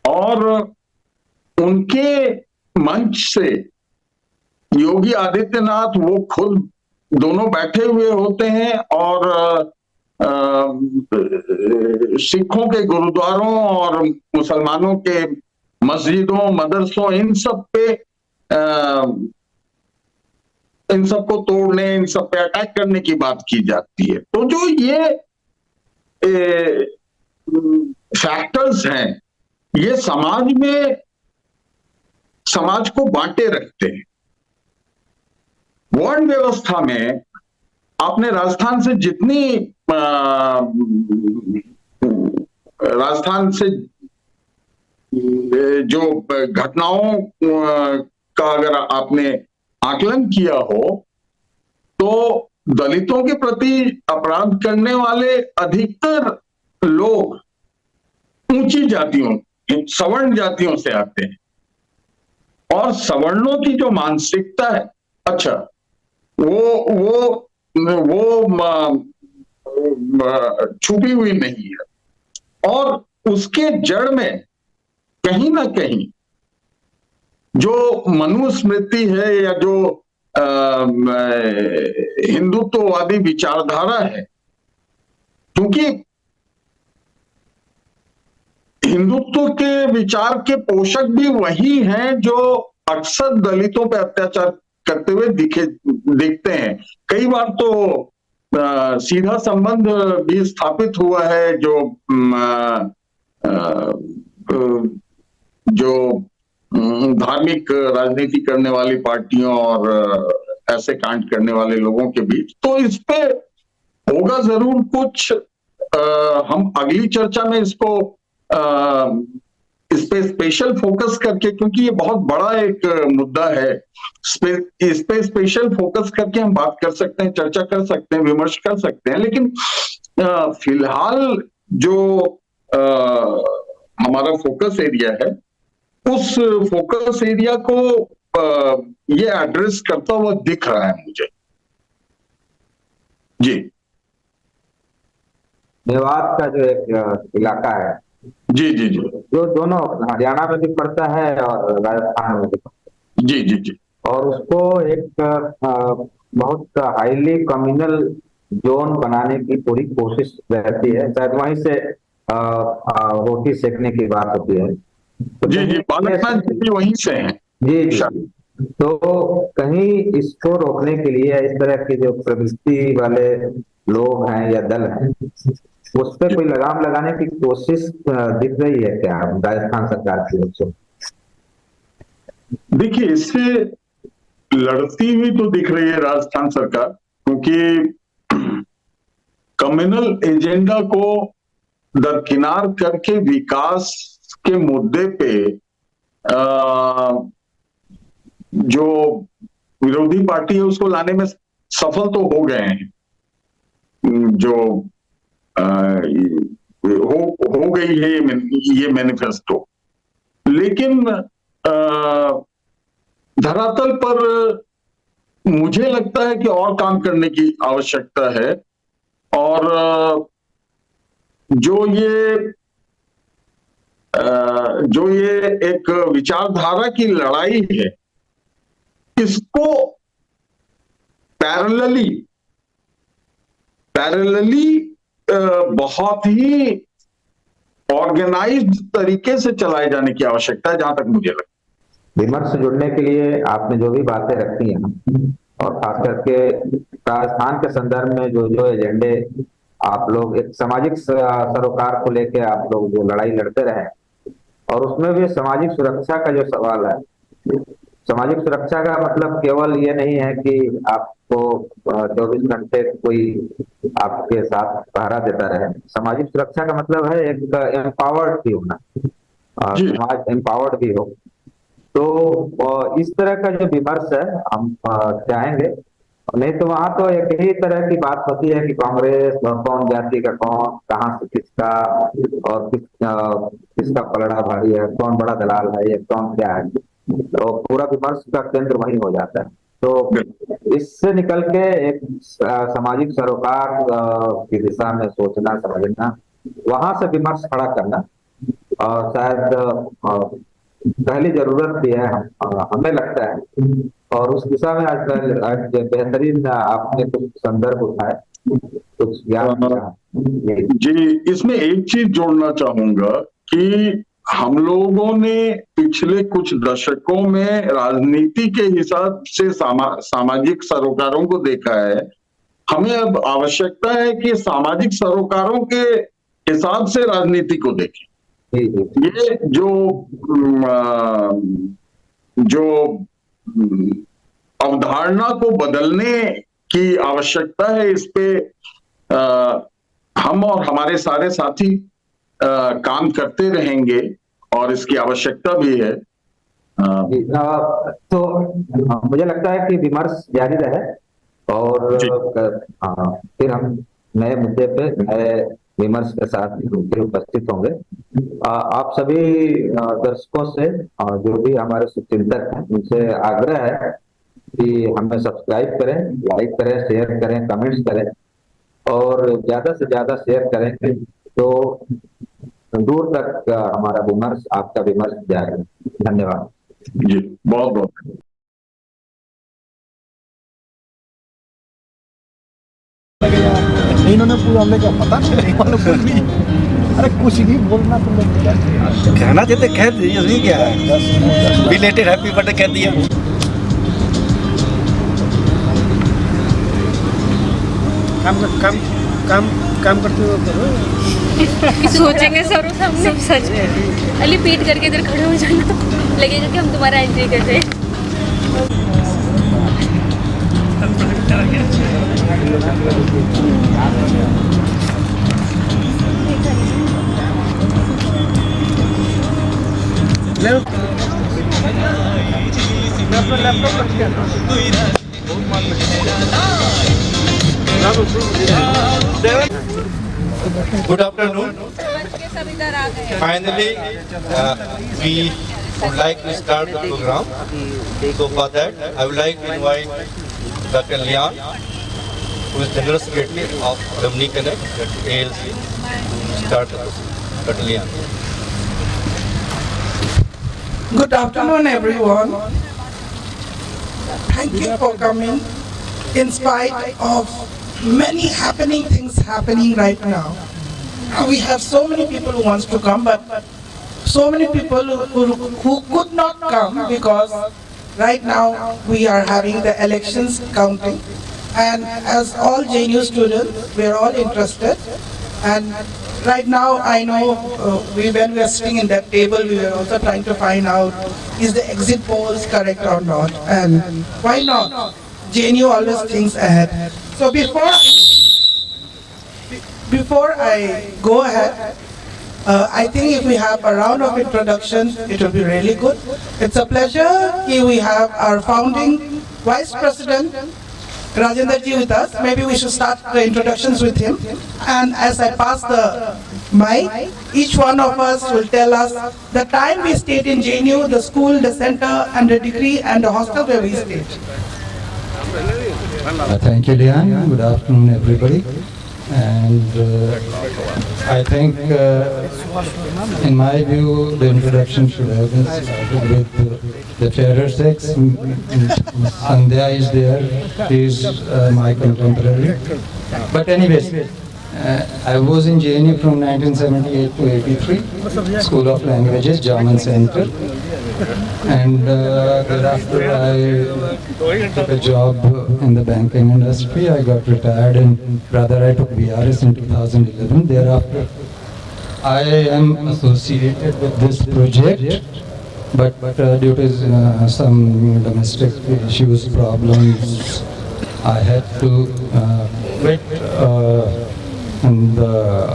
और उनके मंच से योगी आदित्यनाथ वो खुद दोनों बैठे हुए होते हैं और सिखों के गुरुद्वारों और मुसलमानों के मस्जिदों, मदरसों, इन सब को तोड़ने, इन सब पे अटैक करने की बात की जाती है। तो जो ये फैक्टर्स हैं, ये समाज को बांटे रखते हैं। वर्ण व्यवस्था में आपने राजस्थान से जो घटनाओं का अगर आपने आकलन किया हो, तो दलितों के प्रति अपराध करने वाले अधिकतर लोग ऊंची जातियों, सवर्ण जातियों से आते हैं, और सवर्णों की जो मानसिकता है, अच्छा, वो छुपी हुई नहीं है, और उसके जड़ में कहीं ना कहीं जो मनुस्मृति है या जो हिंदुत्ववादी विचारधारा है, क्योंकि हिंदुत्व के विचार के पोषक भी वही हैं जो अक्सर दलितों पर अत्याचार करते हुए दिखते हैं। कई बार तो सीधा संबंध भी स्थापित हुआ है जो धार्मिक राजनीति करने वाली पार्टियों और ऐसे कांड करने वाले लोगों के बीच। तो इस पे होगा जरूर कुछ, हम अगली चर्चा में इसको इस पे स्पेशल फोकस करके, क्योंकि ये बहुत बड़ा एक मुद्दा है, इस पे स्पेशल फोकस करके हम बात कर सकते हैं, चर्चा कर सकते हैं, विमर्श कर सकते हैं। लेकिन फिलहाल जो हमारा फोकस एरिया है, उस फोकस एरिया को ये एड्रेस करता हुआ दिख रहा है मुझे। जी, मेवात का जो एक इलाका है, जी जी जी, जो दोनों हरियाणा में भी पड़ता है और राजस्थान में भी पड़ता है, जी जी जी, और उसको एक बहुत हाईली कम्युनल जोन बनाने की पूरी कोशिश रहती है। शायद वहीं से रोटी सेकने की बात होती है। तो जी जी, बालकनाथ जी भी वहीं से हैं। जी जी। तो कहीं इसको रोकने के लिए इस तरह के जो प्रवृत्ति वाले लोग हैं या दल हैं, उस पर कोई लगाम लगाने की कोशिश दिख रही है क्या राजस्थान सरकार की ओर से? देखिए, इससे लड़ती हुई तो दिख रही है राजस्थान सरकार, क्योंकि कम्युनल एजेंडा को दरकिनार करके विकास के मुद्दे पे जो विरोधी पार्टी है उसको लाने में सफल तो हो गए हैं। जो हो गई है ये मैनिफेस्टो, लेकिन धरातल पर मुझे लगता है कि और काम करने की आवश्यकता है। और जो ये एक विचारधारा की लड़ाई है, इसको पैरेलली बहुत ही ऑर्गेनाइज्ड तरीके से चलाए जाने की आवश्यकता है, जहां तक मुझे लगता है। विमर्श जुड़ने के लिए आपने जो भी बातें रखी हैं, और खास करके राजस्थान के संदर्भ में जो जो एजेंडे आप लोग एक सामाजिक सरोकार को लेके आप लोग जो लड़ाई लड़ते रहे, और उसमें भी सामाजिक सुरक्षा का जो सवाल है, सामाजिक सुरक्षा का मतलब केवल ये नहीं है कि आपको 24 घंटे कोई आपके साथ पहरा देता रहे। सामाजिक सुरक्षा का मतलब है एक एम्पावर्ड भी होना, जी समाज एम्पावर्ड भी हो। तो इस तरह का जो विमर्श है हम चाहेंगे। नहीं तो वहां तो एक ही तरह की बात होती है कि कांग्रेस और कौन जाति का कौन, कहाँ से किसका, और किसका पलड़ा भारी है, कौन बड़ा दलाल है, ये कौन क्या है, तो पूरा विमर्श का केंद्र वही हो जाता है। तो इससे निकल के एक सामाजिक सरोकार की दिशा में सोचना समझना, वहां से विमर्श खड़ा करना, और शायद पहली जरूरत भी है हमें लगता है। और उस दिशा में आज बेहतरीन आपने कुछ संदर्भ उठाए, कुछ ज्ञान अ, दिया। ये जी, इसमें एक चीज जोड़ना चाहूंगा कि हम लोगों ने पिछले कुछ दशकों में राजनीति के हिसाब से सामाजिक सरोकारों को देखा है। हमें अब आवश्यकता है कि सामाजिक सरोकारों के हिसाब से राजनीति को देखें। जी जी ये जो अवधारणा को बदलने की आवश्यकता है, इस पे हम और हमारे सारे साथी काम करते रहेंगे और इसकी आवश्यकता भी है। जी। तो मुझे लगता है कि विमर्श जारी रहे, और जी फिर हम नए मुद्दे पे नए विमर्श के साथ फिर उपस्थित होंगे। आप सभी दर्शकों से, जो भी हमारे शुभचिंतक हैं, उनसे आग्रह है कि हमें सब्सक्राइब करें, लाइक करें, शेयर करें, कमेंट्स करें, और ज्यादा से ज्यादा शेयर करें तो दूर तक हमारा विमर्श, आपका विमर्श जाएगा। धन्यवाद। जी, बहुत बहुत इन्होंने पूरा हमने क्या पता नहीं वालों को भी। अरे कुछ नहीं बोलना तुम लोग क्या कहना चाहते कह दीजिए, इसमें क्या है, बिलेटेड हैप्पी बर्थडे कह दिया। काम करते हुए करो। सोचेंगे सब सच अली पीट करके इधर खड़े हो जाना, लगेगा कि हम तुम्हारा एंट्री कर रहे हैं। Good afternoon. सब इधर आ गए। Finally, we would like to start the program. So for that, I would like to invite Dr. Leon, who is General Secretary of Alumni Connect, ALC, to start the program. Dr. Leon. Good afternoon, everyone. Thank you for coming. In spite of many happening things happening right now, we have so many people who wants to come, but so many people who could not come because right now we are having the elections counting, and as all JNU students, we are all interested. And right now, I know when we are sitting in that table, we were also trying to find out is the exit polls correct or not, and why not? JNU always thinks ahead. So before I go ahead, I think if we have a round of introductions, it will be really good. It's a pleasure. Here we have our founding Vice President, Rajendra ji with us. Maybe we should start the introductions with him. And as I pass the mic, each one of us will tell us the time we stayed in JNU, the school, the center, and the degree, and the hostel where we stayed. Thank you, Leon. Good afternoon, everybody. And I think, in my view, the introduction should have been started with the fairer sex. Sandhya is there. She is my contemporary. But anyways, I was in JNU from 1978 to 83, School of Languages, German Center. And thereafter I took a job in the banking industry. I got retired and rather I took BRS in 2011. Thereafter I am associated with this project but due to some domestic issues, problems, I had to quit in the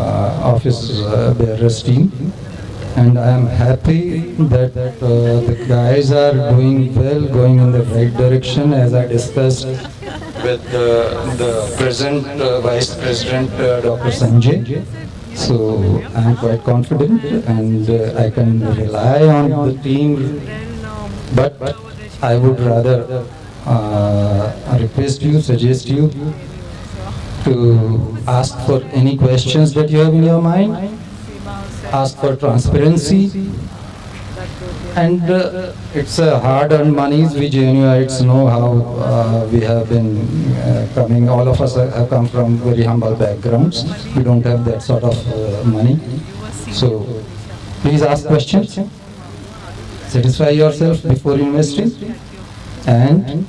office bearers team. And I am happy that the guys are doing well, going in the right direction, as I discussed with the present Vice President, Dr. Sanjay. So I am quite confident, and I can rely on the team. But I would rather request you, suggest you to ask for any questions that you have in your mind. Ask for transparency, and it's hard-earned monies. We Genuites know how we have been coming. All of us have come from very humble backgrounds. We don't have that sort of money. So please ask questions. Satisfy yourself before investing, and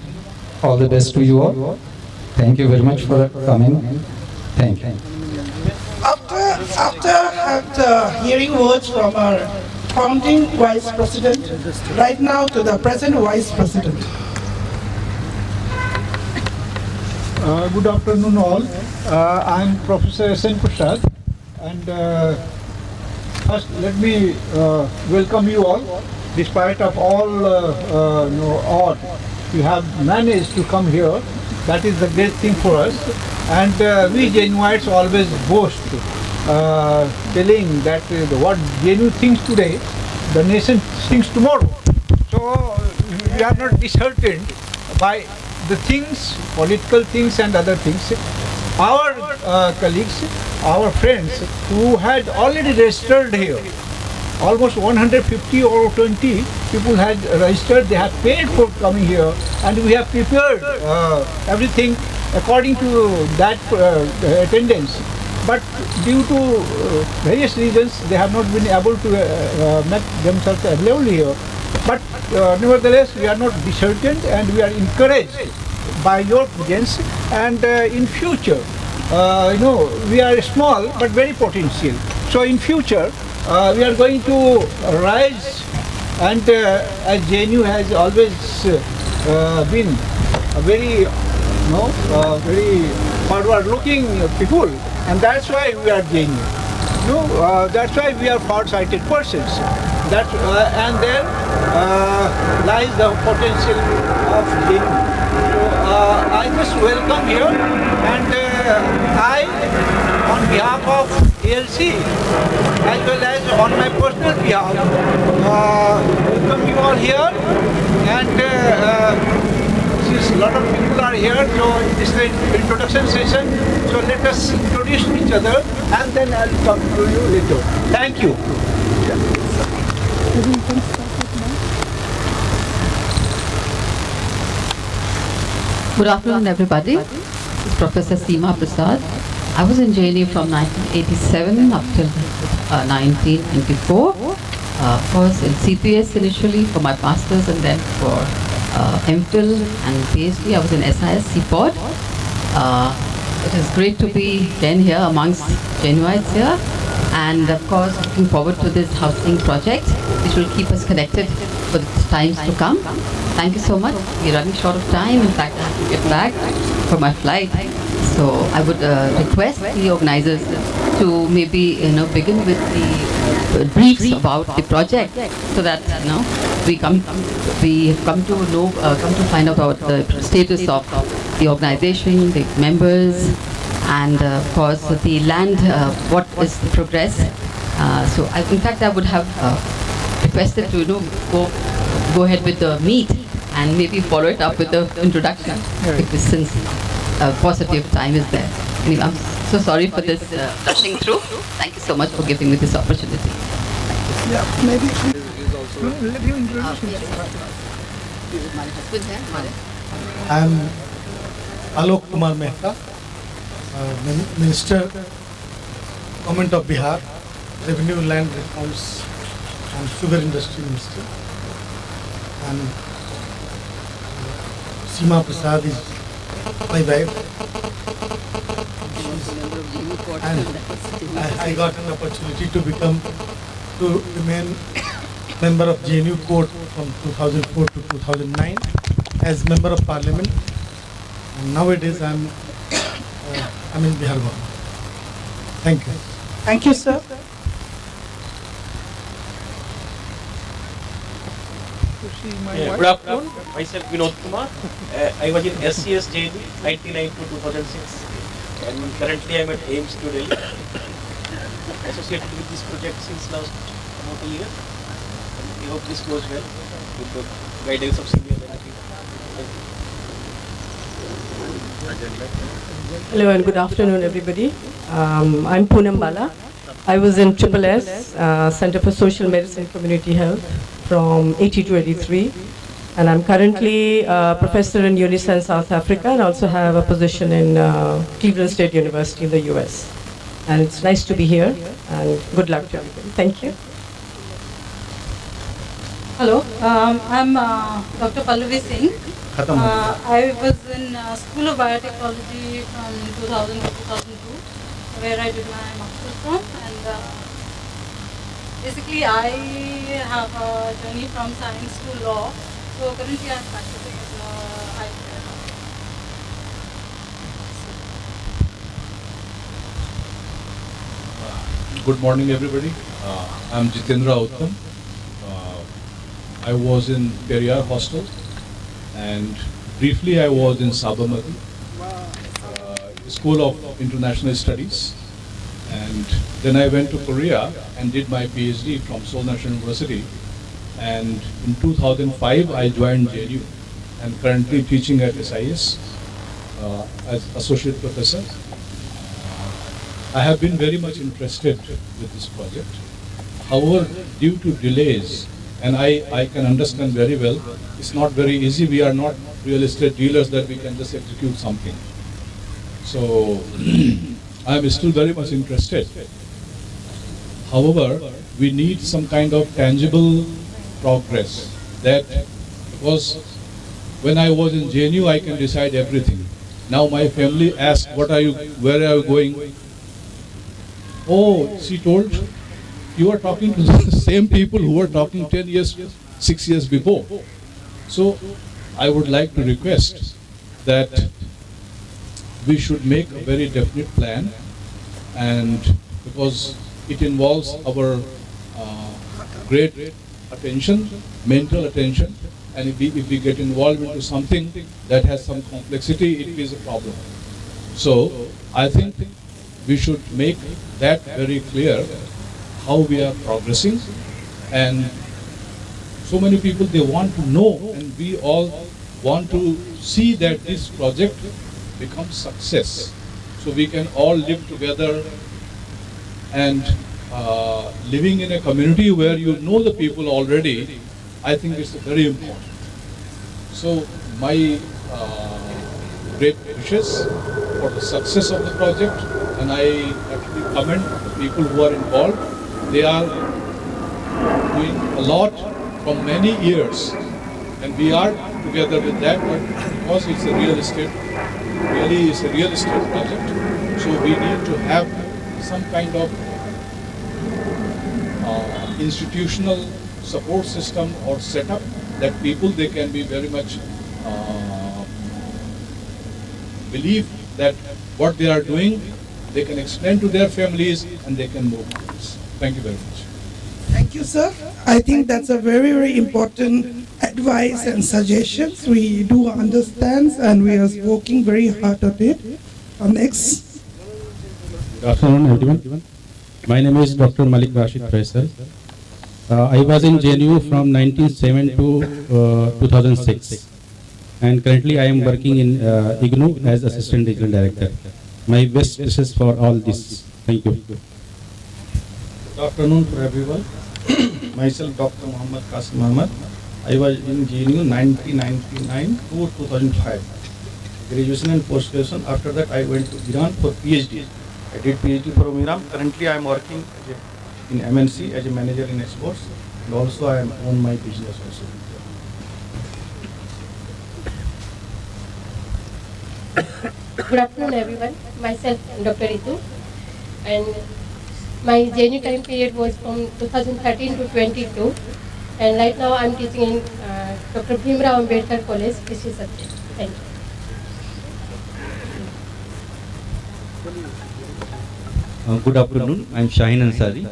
all the best to you all. Thank you very much for coming. Thank you. After hearing words from our founding Vice President, right now to the present Vice President. Good afternoon all. I'm Professor S.N. Prasad, and first let me welcome you all. Despite of all odds, you have managed to come here. That is the great thing for us. And we Genuites always boast, telling that what Genu thinks today, the nation thinks tomorrow. So we are not disheartened by the things, political things and other things. Our colleagues, our friends who had already registered here, almost 150 or 20 people had registered, they have paid for coming here, and we have prepared everything according to that attendance. But due to various reasons, they have not been able to make themselves available here. But nevertheless, we are not disheartened, and we are encouraged by your presence. And in future, we are small but very potential. So in future, we are going to rise, and as JNU has always been a very, very forward-looking people, and that's why we are JNU. That's why we are far-sighted persons. That and there lies the potential of JNU. So I just welcome here, and I, on behalf of ALC, as well as on my personal behalf, welcome you all here. And since a lot of people are here, so this is the introduction session. So let us introduce each other, and then I'll come to you later. Thank you. Good afternoon, everybody. This is Professor Seema Prasad. I was in JNU from 1987 up till 1994. First in CPS initially for my masters, and then for MPhil and PhD. I was in SIS CPOD. It is great to be again here amongst Genuites here, and of course looking forward to this housing project, which will keep us connected for the times to come. Thank you so much. We're running short of time. In fact, I have to get back for my flight. So I would request the organizers to maybe begin with the briefs about the project, so that we come to find out about the status of the organization, the members, and of course the land, what is the progress. So in fact I would have requested to go ahead with the meet and maybe follow it up with the introduction, since positive time is there. Anyway, I'm so sorry for this rushing through. Thank you so much for giving me this opportunity. Yeah, maybe. Let you introduce I am Alok Kumar Mehta, Minister, Government of Bihar, Revenue, Land Reforms and Sugar Industry Minister. And Seema Prasad is my wife. And I got an opportunity to remain member of JNU Court from 2004 to 2009, as member of parliament, and nowadays I'm in Bihar government. Thank you. Thank you, sir. Good afternoon. Myself Vinod Kumar. I was in SCS JNU 1999 to 2006, and currently I am at AIMS New Delhi, associated with this project since last about a year. And we hope this goes well with the guidance of senior management. Hello and good afternoon, everybody. I'm Poonam Bala. I was in SSS, Center for Social Medicine Community Health, from 80 to 83. And I'm currently a professor in Unison, South Africa, and also have a position in Cleveland State University in the US. And it's nice to be here, and good luck to everybody. Thank you. Hello, I'm Dr. Pallavi Singh. I was in School of Biotechnology from 2000 to 2002, where I did my master's from. And basically, I have a journey from science to law. So currently, I'm practicing as a IPR. Good morning, everybody. I'm Jitendra Uttam. I was in Periyar Hostel, and briefly I was in Sabarmati, School of International Studies, and then I went to Korea and did my PhD from Seoul National University, and in 2005 I joined JNU and currently teaching at SIS as associate professor. I have been very much interested with this project. However, due to delays, and I can understand very well, it's not very easy. We are not real estate dealers that we can just execute something. So I am still very much interested. However, we need some kind of tangible progress. That because when I was in JNU, I can decide everything. Now my family asks, "What are you? Where are you going?" Oh, she told, you are talking to the same people who were talking 10 years, 6 years before. So I would like to request that we should make a very definite plan, and because it involves our great attention, mental attention, and if we get involved into something that has some complexity, it is a problem. So I think we should make that very clear, how we are progressing, and so many people, they want to know, and we all want to see that this project becomes success, so we can all live together, and living in a community where you know the people already, I think it's very important. So my great wishes for the success of the project, and I actually commend the people who are involved. They are doing a lot from many years, and we are together with that, but because it's a real estate, really is a real estate project, so we need to have some kind of institutional support system or setup that people, they can be very much believe that what they are doing, they can explain to their families and they can move on. Thank you very much. Thank you, sir. I think that's a very, very important advice and suggestions. We do understand and we are working very hard on it. Next. Good afternoon, everyone. My name is Dr. Malik Rashid Faisal. I was in JNU from 1907 to 2006. And currently I am working in IGNOU as Assistant Regional Director. My best wishes for all this. Thank you. Good afternoon to everyone. Myself, Dr. Muhammad Qasim Ahmad. I was in JNU 1999 to 2005. Graduation and post-graduation. After that, I went to Iran for PhD. I did PhD from Iran. Currently, I am working in MNC as a manager in exports, and also I am own my business also. Good afternoon, everyone. Myself, Dr. Ritu, and my JNU time period was from 2013 to 22. and right now I'm teaching in Dr. Bhimrao Ambedkar College, history subject. Thank you. Good afternoon. I'm Shaheen Ansari,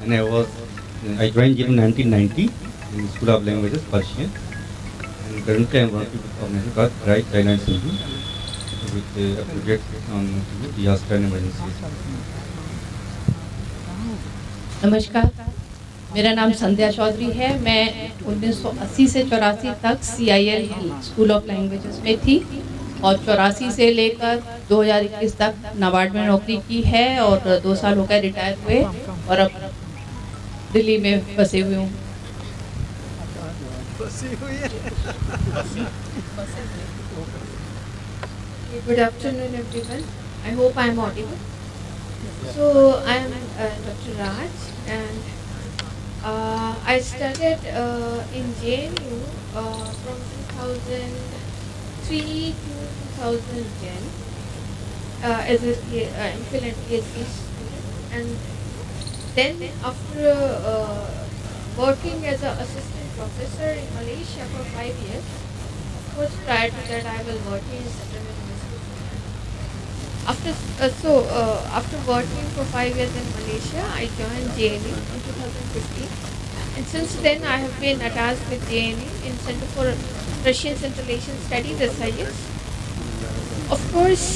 and I joined in 1990 in School of Languages, Persian, and currently I'm working with organization called Right China Sindhu with a project on disaster and emergencies. नमस्कार, मेरा नाम संध्या चौधरी है। मैं 1980 से 84 तक CIL school of languages में थी और 84 से लेकर 2021 तक नाबार्ड में नौकरी की है और 2 साल हो गए रिटायर हुए और अब दिल्ली में बसे हुए हूँ। Good afternoon, everyone. I hope I am audible. So I am Dr. Raj, and I started in JNU from 2003 to 2010 as a MPhil and PhD student, and then after working as an assistant professor in Malaysia for 5 years. Of course, prior to that, I was working in Central University. After working for 5 years in Malaysia, I joined JNU in 2015, and since then I have been attached with JNU in Center for Russian Central Asian Studies (SIS). Of course,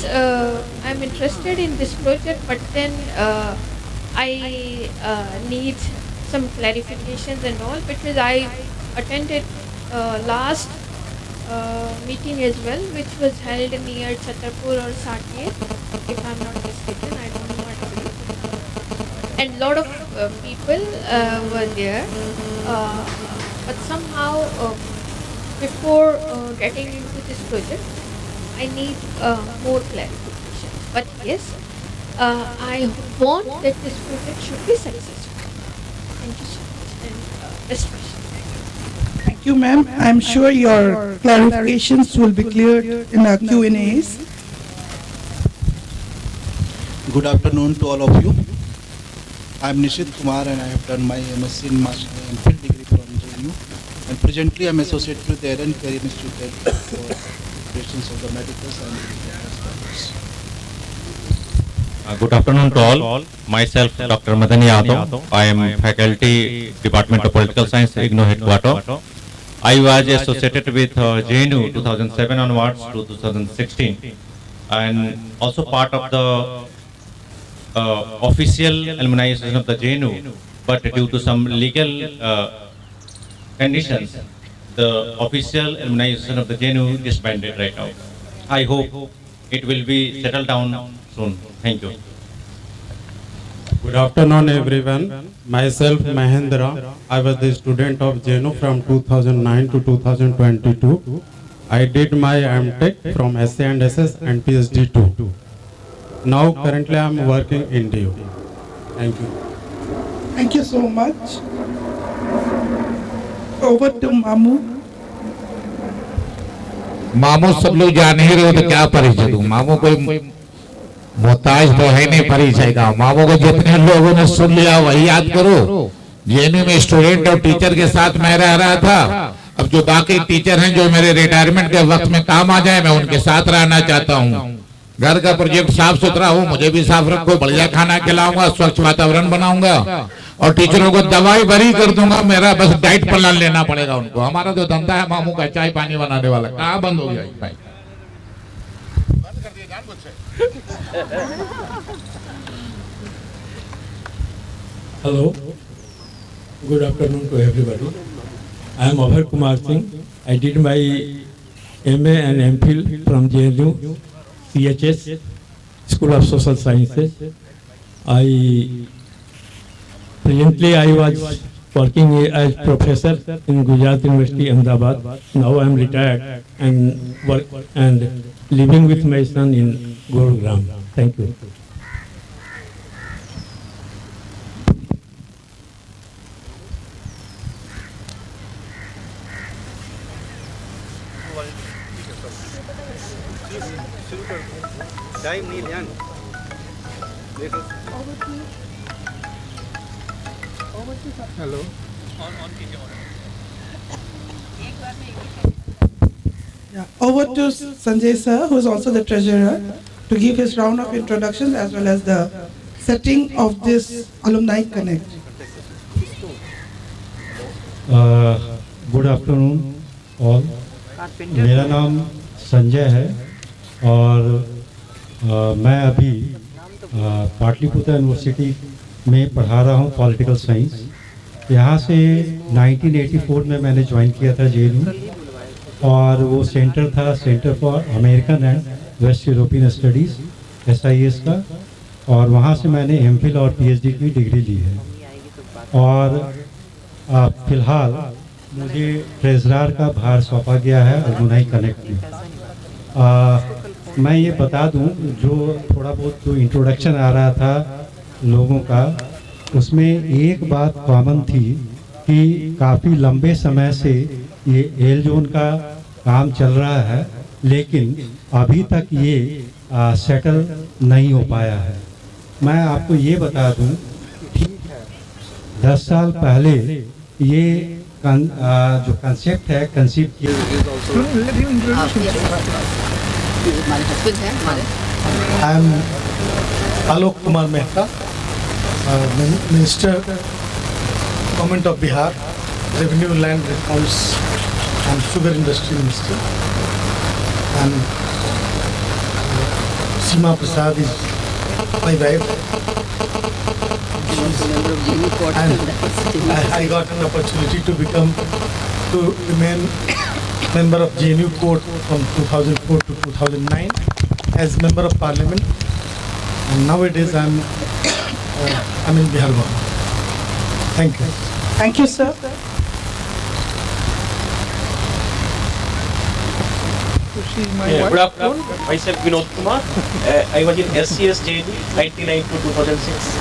I'm interested in this project, but then I need some clarifications and all, because I attended last meeting as well, which was held near Chhatarpur or Saket, if I'm not mistaken. I don't know what it is. And a lot of people were there, but somehow before getting into this project, I need more clarification. But yes, I want that this project should be successful. Thank you so much, and best wishes. Thank you, ma'am. I'm sure your clarifications will be cleared in our Q&As. Good afternoon to all of you. I'm Nishit Kumar, and I have done my MSc in MPhil degree from JNU. And presently I'm associated with the Aaron Career Institute for operations of the medical science. Good afternoon to all. Myself, Dr. Madani Yadav. I am faculty, Department of Political Science, IGNOU Headquarter. I was associated with JNU 2007 onwards to 2016, and also part of the official alumni association of the JNU, but due to some legal conditions, the official alumni association of the JNU disbanded right now. I hope it will be settled down soon. Thank you. Good afternoon, everyone. Myself, Mahendra. I was the student of JNU from 2009 to 2022. I did my MTech from SA and SS and PhD too. Now, currently, I am working in DU. Thank you. Thank you so much. Over to Mamu. मामू सब लोग जान ही रहे हो तो क्या परिचय दूं। मामू कोई मोहताज तो है नहीं परिचय का। मामू को जितने लोगों ने सुन लिया वही याद करो। जेएनयू में स्टूडेंट और टीचर के साथ मैं रह रहा था। अब जो बाकी टीचर हैं जो मेरे रिटायरमेंट के वक्त में काम आ जाए, मैं उनके साथ रहना चाहता हूँ। घर का प्रोजेक्ट साफ सुथरा हो, मुझे भी साफ रखो, बढ़िया खाना खिलाऊंगा, स्वच्छ वातावरण बनाऊंगा और टीचरों को दवाई भरी कर दूंगा। मेरा बस डाइट प्लान लेना पड़ेगा उनको। हमारा जो धंधा है मामू का चाय पानी बनाने वाला, कहाँ बंद हो गया भाई? Hello, good afternoon to everybody. I am Abhay Kumar Singh. I did my MA and MPhil from JNU, CHS, School of Social Sciences. Presently I was working as professor in Gujarat University, Ahmedabad. Now I am retired and work and living with my son in Gurugram. Thank you. Time नहीं ध्यान देखो। Hello. On कीजिए। Yeah. Over to Sanjay sir, who is also the treasurer, to give his round of introductions as well as the setting of this Alumni Connect. Good afternoon all, मेरा नाम संजय है और मैं अभी पाटलिपुत्र यूनिवर्सिटी में पढ़ा रहा हूँ पॉलिटिकल साइंस। यहाँ से 1984 में मैंने ज्वाइन किया था JNU और वो सेंटर था centre for American and waste European studies SIS का, और वहाँ से मैंने MPhil और PhD की डिग्री ली है। और फ़िलहाल मुझे ट्रेजरर का भार सौंपा गया है अलुमनाई कनेक्ट में। मैं ये बता दूं, जो थोड़ा बहुत जो इंट्रोडक्शन आ रहा था लोगों का, उसमें एक बात कॉमन थी कि काफ़ी लंबे समय से ये एल जोन का काम चल रहा है, लेकिन अभी तक ये सेटल नहीं हो पाया है। मैं आपको ये बता दूं, 10 साल पहले ये जो कंसेप्ट है कंसीव किया। I am Alok Kumar Mehta, Minister, Government of Bihar, Revenue, Land Reforms and Sugar Industry Minister, and Seema Prasad is my wife. And I got an opportunity to remain member of JNU Court from 2004 to 2009 as member of Parliament, and nowadays I'm in Bihar. Thank you. Thank you, sir. Good afternoon. Myself Vinod Kumar. I was in SCS JNU 99 to 2006,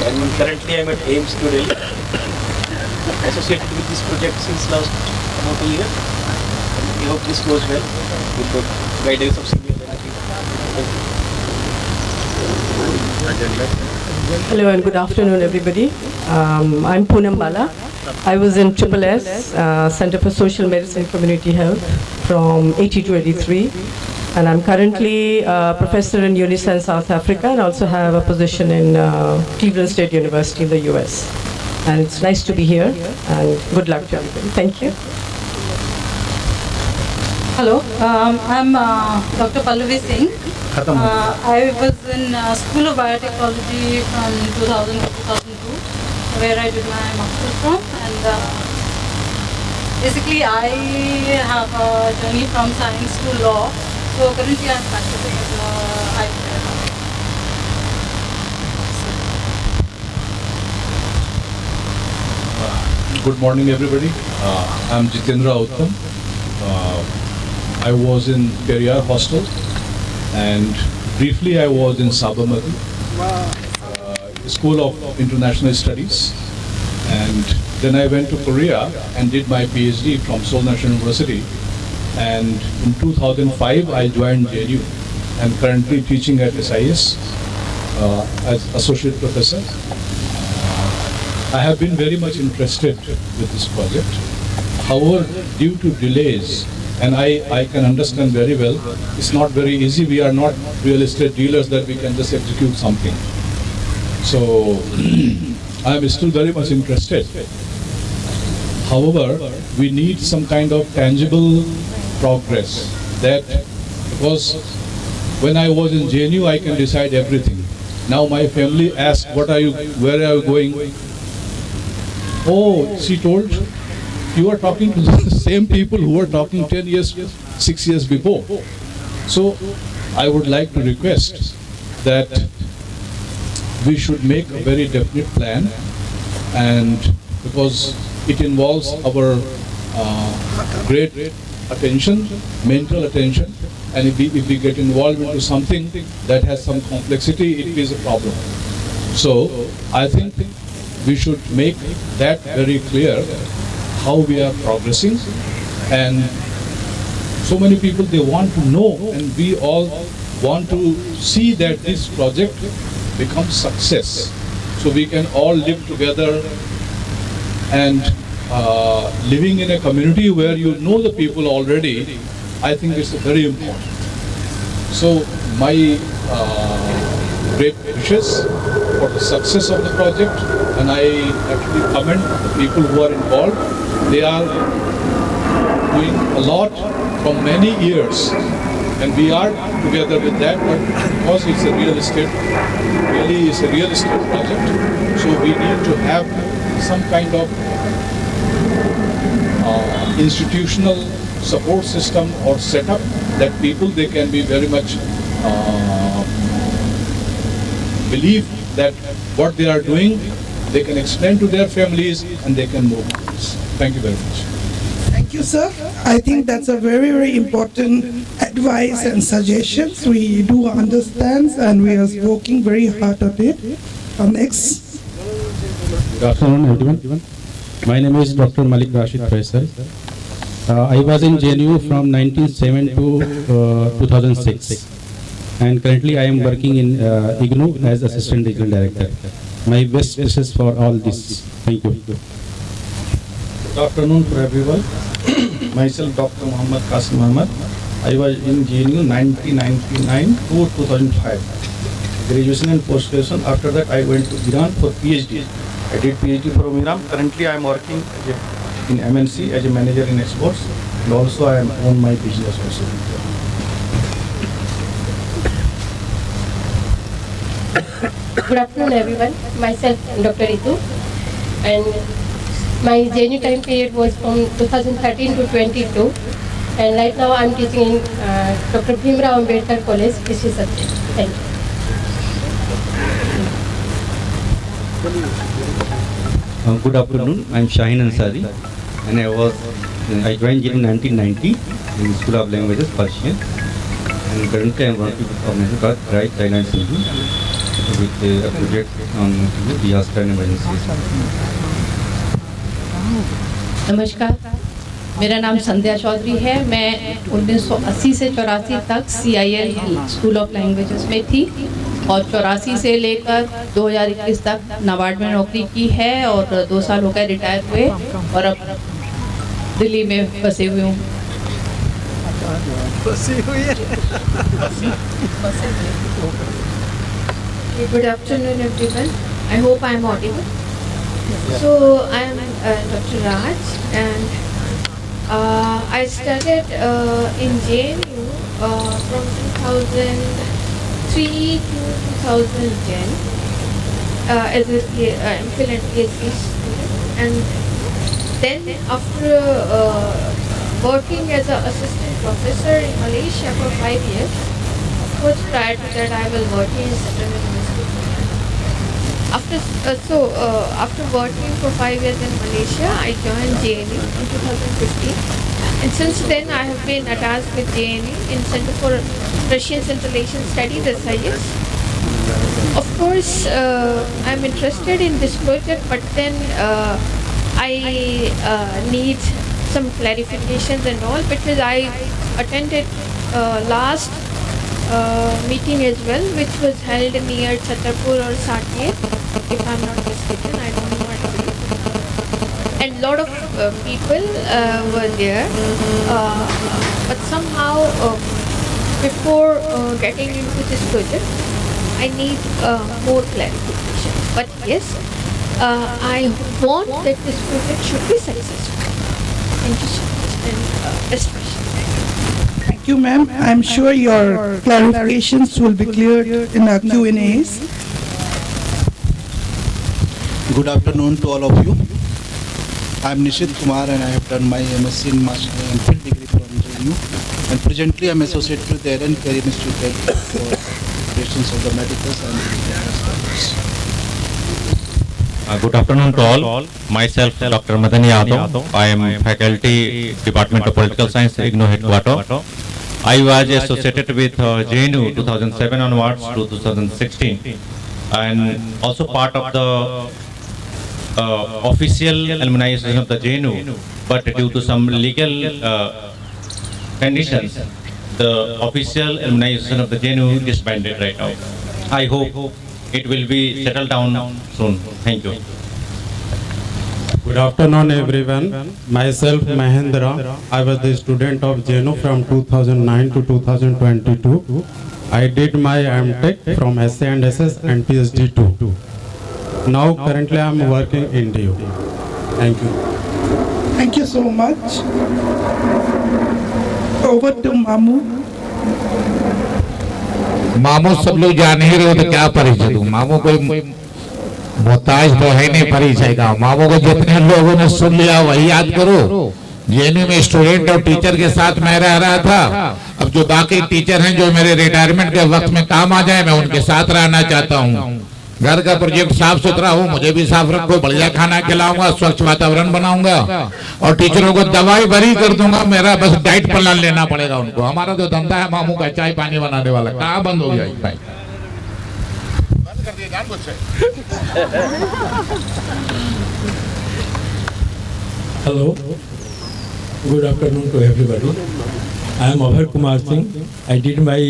and currently I'm at AIMS New Delhi, associated with this project since last about a year. We hope this goes well with the guidance of senior management. Hello and good afternoon, everybody. I'm Poonam Bala. I was in SSS, Center for Social Medicine and Community Health, from 80 to 83. And I'm currently a professor in UNICEF South Africa, and also have a position in Cleveland State University in the US. And it's nice to be here, and good luck to everybody. Thank you. Hello, I'm Dr. Pallavi Singh. I was in School of Biotechnology from 2000 to 2002, where I did my master's from. And basically, I have a journey from science to law. So currently, I'm practicing as a high court. Good morning, everybody. I'm Jitendra Uttam. I was in Periyar Hostel, and briefly I was in Sabarmati, School of International Studies, and then I went to Korea and did my PhD from Seoul National University, and in 2005 I joined JNU. I'm currently teaching at SIS as associate professor. I have been very much interested with this project. However, due to delays, and I can understand very well, it's not very easy. We are not real estate dealers that we can just execute something. So I am still very much interested. However, we need some kind of tangible progress, that because when I was in JNU, I can decide everything. Now my family asks, where are you going? Oh, she told, you are talking to the same people who were talking 10 years, 6 years before. So I would like to request that we should make a very definite plan, and because it involves our great attention, mental attention, and if we get involved into something that has some complexity, it is a problem. So I think we should make that very clear, how we are progressing. And so many people, they want to know, and we all want to see that this project becomes success, so we can all live together and living in a community where you know the people already, I think it's very important. So my great wishes for the success of the project, and I actually commend the people who are involved. They are doing a lot from many years, and we are together with that, but because it's a real estate, really is a real estate project, so we need to have some kind of institutional support system or setup that people, they can be very much believe that what they are doing, they can explain to their families and they can move on this. Thank you very much. Thank you, sir. I think that's a very, very important advice and suggestions. We do understand and we are working very hard on it. Next. Good afternoon, everyone. My name is Dr. Malik Rashid Faisal. I was in JNU from 1907 to 2006, and currently I am working in IGNOU as Assistant Regional Director. My best wishes for all this. Thank you. Good afternoon to everyone. Myself, Dr. Muhammad Qasim Ahmad. I was in JNU 1999 to 2005. Graduation and post-graduation. After that, I went to Iran for PhD. I did PhD from Iran. Currently, I am working in MNC as a manager in exports, and also I am own my business also. Good afternoon, everyone. Myself, Dr. Ritu, and my JNU time period was from 2013 to 22, and right now I'm teaching in Dr. Bhimrao Ambedkar College, history subject. Thank you. Good afternoon. I'm Shaheen Ansari, and I joined in 1990 in School of Languages, Persian, and currently I'm working with organization called Right Thailand Sindhu with a project on disaster and emergencies. नमस्कार, मेरा नाम संध्या चौधरी है। मैं 1980 से 84 तक CIL school of languages में थी और 84 से लेकर 2021 तक नाबार्ड में नौकरी की है और 2 साल हो गए रिटायर हुए और अब दिल्ली में बसे हुए हूँ। Good afternoon, everyone. I hope I am audible. So I am Dr. Raj, and I started in JNU from 2003 to 2010 as a MPhil and PhD student, and then after working as an assistant professor in Malaysia for 5 years. Of course, prior to that, I was working in Central University. After working for 5 years in Malaysia, I joined JNU in 2015, and since then I have been attached with JNU in Center for Russian Central Asian Studies (SIS). Of course, I am interested in this project, but then I need some clarifications and all, because I attended last meeting as well, which was held near Chhatarpur or Saket, if I'm not mistaken. I don't know actually. And lot of people were there, but somehow before getting into this project, I need more clarification. But yes, I want that this project should be successful. Thank you so much, and best wishes. Thank you, ma'am. I'm sure your clarifications will be cleared in our Q&As. Good afternoon to all of you. I am Nishit Kumar, and I have done my MSc in MPhil degree from JNU, and presently I am associated with the Aaron Career Institute for operations of the medical science. Good afternoon to all. Myself, Dr. Madan Yadav. I am faculty, Department of Political Science, IGNOU Headquarters. I was associated with JNU 2007 onwards to 2016, and also part of the official alumni association of the JNU, but due to some legal conditions, the official alumni association of the JNU disbanded right now. I hope it will be settled down soon. Thank you. Good afternoon, everyone. Myself, Mahendra. I was the student of JNU from 2009 to 2022. I did my MTech from SA and SS and PhD too. Now, currently, I am working in DU. Thank you. Thank you so much. Over to Mamu. मामू सब लोग जान ही रहे हो तो क्या परिचय दूं। मामू कोई मोहताज तो है नहीं परिचय का। मामू को जितने लोगों ने सुन लिया वही याद करो। जेएनयू में स्टूडेंट और टीचर के साथ मैं रह रहा था। अब जो बाकी टीचर हैं जो मेरे रिटायरमेंट के वक्त में काम आ जाए, मैं उनके साथ रहना चाहता हूँ। घर का प्रोजेक्ट साफ सुथरा हो, मुझे भी साफ रखो, बढ़िया खाना खिलाऊंगा, स्वच्छ वातावरण बनाऊंगा और टीचरों को दवाई भरी कर दूंगा। मेरा बस डाइट प्लान लेना पड़ेगा उनको। हमारा जो धंधा है मामू का चाय पानी बनाने वाला, कहाँ बंद हो गया भाई? बंद कर दिया जानबूझ से। Hello, good afternoon to everybody. I am Abhay Kumar Singh. I did my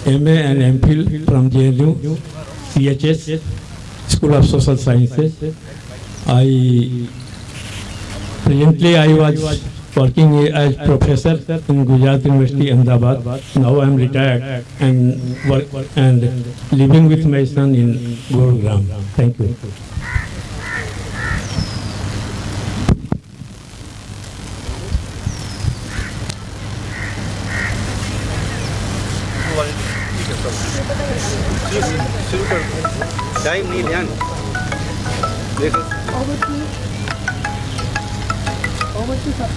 MA and MPhil from JNU, CHS, School of Social Sciences. Presently I was working as professor in Gujarat University, Ahmedabad. Now I am retired and work and living with my son in Gurugram. Thank you. Time नहीं ध्यान देखो।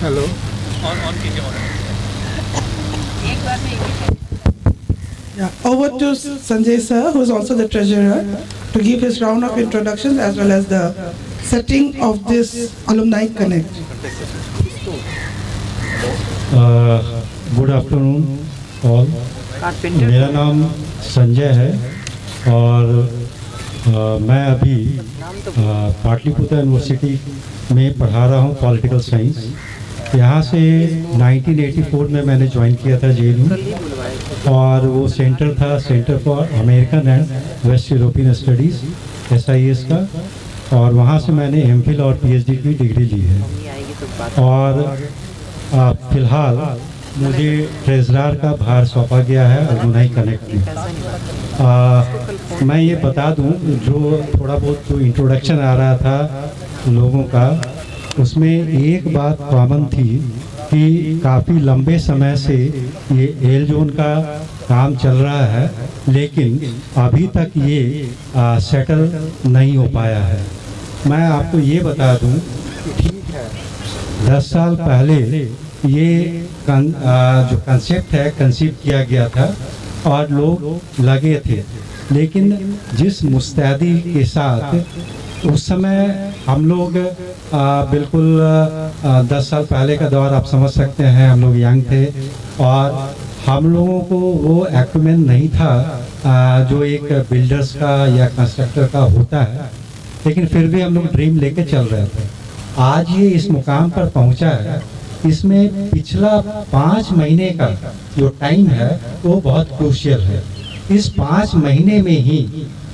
Hello. On कीजिए Yeah, over to Sanjay sir, who is also the treasurer, to give his round of introductions as well as the setting of this Alumni Connect. Good afternoon all. मेरा नाम संजय है और मैं अभी पाटलिपुत्र यूनिवर्सिटी में पढ़ा रहा हूँ पॉलिटिकल साइंस। यहाँ से 1984 में मैंने ज्वाइन किया था JNU और वो सेंटर था centre for American and waste European studies SIS का, और वहाँ से मैंने MPhil और PhD की डिग्री ली है। और फिलहाल मुझे ट्रेजरर का भार सौंपा गया है अलुमनाई कनेक्ट में। मैं ये बता दूं, जो थोड़ा बहुत जो इंट्रोडक्शन आ रहा था लोगों का, उसमें एक बात कॉमन थी कि काफ़ी लंबे समय से ये एल जोन का काम चल रहा है, लेकिन अभी तक ये सेटल नहीं हो पाया है। मैं आपको ये बता दूं, ठीक है 10 साल पहले ये जो कंसेप्ट है कंसीव किया गया था और लोग लगे थे, लेकिन जिस मुस्तैदी के साथ उस समय हम लोग बिल्कुल 10 साल पहले का दौर आप समझ सकते हैं, हम लोग यंग थे और हम लोगों को वो एक्विपमेंट नहीं था जो एक बिल्डर्स का या कंस्ट्रक्टर का होता है, लेकिन फिर भी हम लोग ड्रीम लेके चल रहे थे। आज ये इस मुकाम पर पहुंचा है। इसमें पिछला 5 महीने का जो टाइम है वो बहुत क्रूशियल है। इस 5 महीने में ही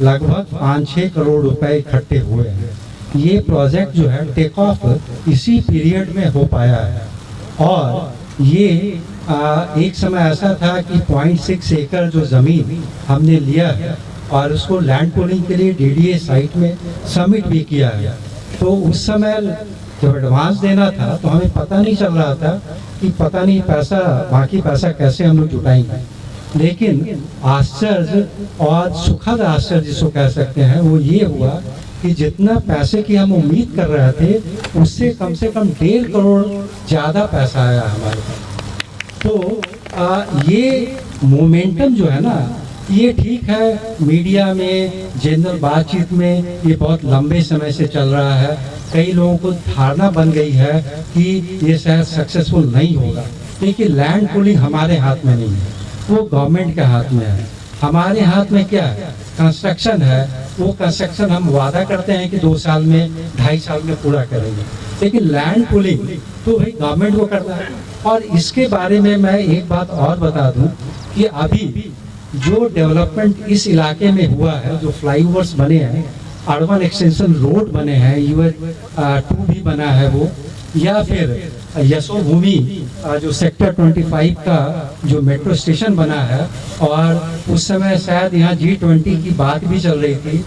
लगभग 5-6 करोड़ रुपए इकट्ठे हुए हैं। ये प्रोजेक्ट जो है टेक ऑफ इसी पीरियड में हो पाया है। और ये एक समय ऐसा था कि 0.6 एकड़ जो ज़मीन हमने लिया है और उसको लैंड पूलिंग के लिए DDA साइट में सबमिट भी किया है। तो उस समय जब एडवांस देना था तो हमें पता नहीं चल रहा था कि पता नहीं बाकी पैसा कैसे हम लोग जुटाएंगे। लेकिन आश्चर्य और सुखद आश्चर्य जिसको कह सकते हैं वो ये हुआ कि जितना पैसे की हम उम्मीद कर रहे थे उससे कम से कम 1.5 करोड़ ज़्यादा पैसा आया हमारे पास। तो ये मोमेंटम जो है ना, ये ठीक है, मीडिया में जनरल बातचीत में ये बहुत लंबे समय से चल रहा है। कई लोगों को धारणा बन गई है कि ये शायद सक्सेसफुल नहीं होगा, लेकिन लैंड पूलिंग हमारे हाथ में नहीं है, वो गवर्नमेंट के हाथ में है। हमारे हाथ में क्या है? कंस्ट्रक्शन है। वो कंस्ट्रक्शन हम वादा करते हैं कि 2 साल में 2.5 साल में पूरा करेंगे, लेकिन लैंड पूलिंग तो भाई गवर्नमेंट को करना है। और इसके बारे में मैं एक बात और बता दूं कि अभी जो डेवलपमेंट इस इलाके में हुआ है, जो फ्लाईओवर्स बने हैं, अर्बन एक्सटेंशन रोड बने हैं, US 2 भी बना है वो, या फिर यशोभूमि जो सेक्टर 25 का जो मेट्रो स्टेशन बना है, और उस समय शायद यहाँ G20 की बात भी चल रही थी,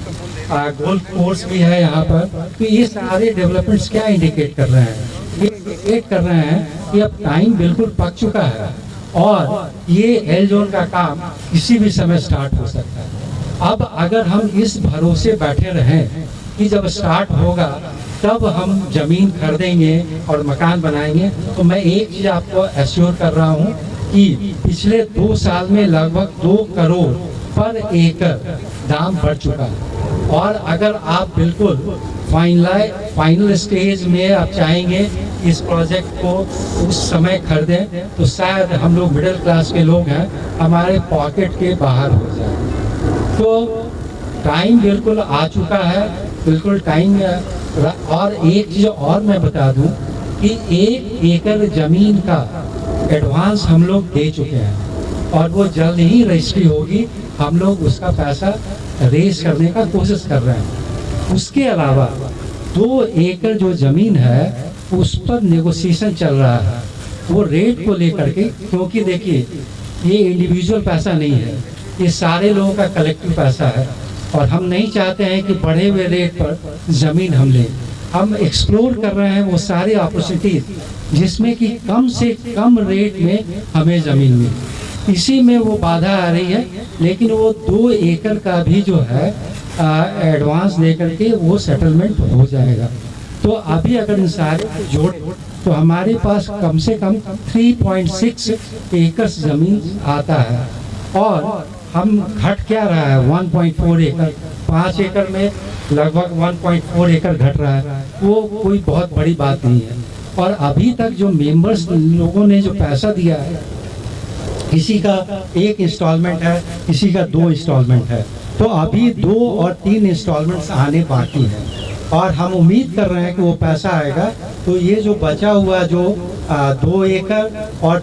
गोल्फ कोर्स भी है यहाँ पर। तो ये सारे डेवलपमेंट्स क्या इंडिकेट कर रहे हैं? ये इंडिकेट कर रहे हैं कि अब टाइम बिल्कुल पक चुका है और ये एल जोन का काम किसी भी समय स्टार्ट हो सकता है। अब अगर हम इस भरोसे बैठे रहें कि जब स्टार्ट होगा तब हम जमीन खरीदेंगे और मकान बनाएंगे, तो मैं एक चीज आपको एश्योर कर रहा हूँ कि पिछले 2 साल में लगभग 2 करोड़ पर एकड़ दाम बढ़ चुका है। और अगर आप बिल्कुल फाइनल स्टेज में आप चाहेंगे इस प्रोजेक्ट को उस समय खरीदें, तो शायद हम लोग मिडिल क्लास के लोग हैं, हमारे पॉकेट के बाहर हो जाए। तो टाइम बिल्कुल आ चुका है, बिल्कुल टाइम। और एक चीज़ और मैं बता दूं कि 1 एकड़ ज़मीन का एडवांस हम लोग दे चुके हैं और वो जल्द ही रजिस्ट्री होगी। हम लोग उसका पैसा रेज करने का कोशिश कर रहे हैं। उसके अलावा 2 एकड़ जो ज़मीन है उस पर नेगोशिएशन चल रहा है, वो रेट को लेकर के, क्योंकि देखिए ये इंडिविजुअल पैसा नहीं है, ये सारे लोगों का कलेक्टिव पैसा है और हम नहीं चाहते हैं कि बढ़े हुए रेट पर ज़मीन हम लें। हम एक्सप्लोर कर रहे हैं वो सारे अपॉर्चुनिटीज जिसमें कि कम से कम रेट में हमें ज़मीन मिले। इसी में वो बाधा आ रही है, लेकिन वो 2 एकड़ का भी जो है एडवांस दे करके वो सेटलमेंट हो जाएगा। तो अभी अगर इन सारे को जोड़ तो हमारे पास कम से कम 3.6 एकड़ ज़मीन आता है और हम घट क्या रहा है 1.4 एकड़, 5 एकड़ में लगभग 1.4 एकड़ घट रहा है। वो कोई बहुत बड़ी बात नहीं है। और अभी तक जो मेंबर्स लोगों ने जो पैसा दिया है, किसी का 1 इंस्टॉलमेंट है, किसी का 2 इंस्टॉलमेंट है, तो अभी 2 और 3 इंस्टॉलमेंट्स आने बाकी हैं और हम उम्मीद कर रहे हैं कि वो पैसा आएगा। तो ये जो बचा हुआ जो 2 एकड़ और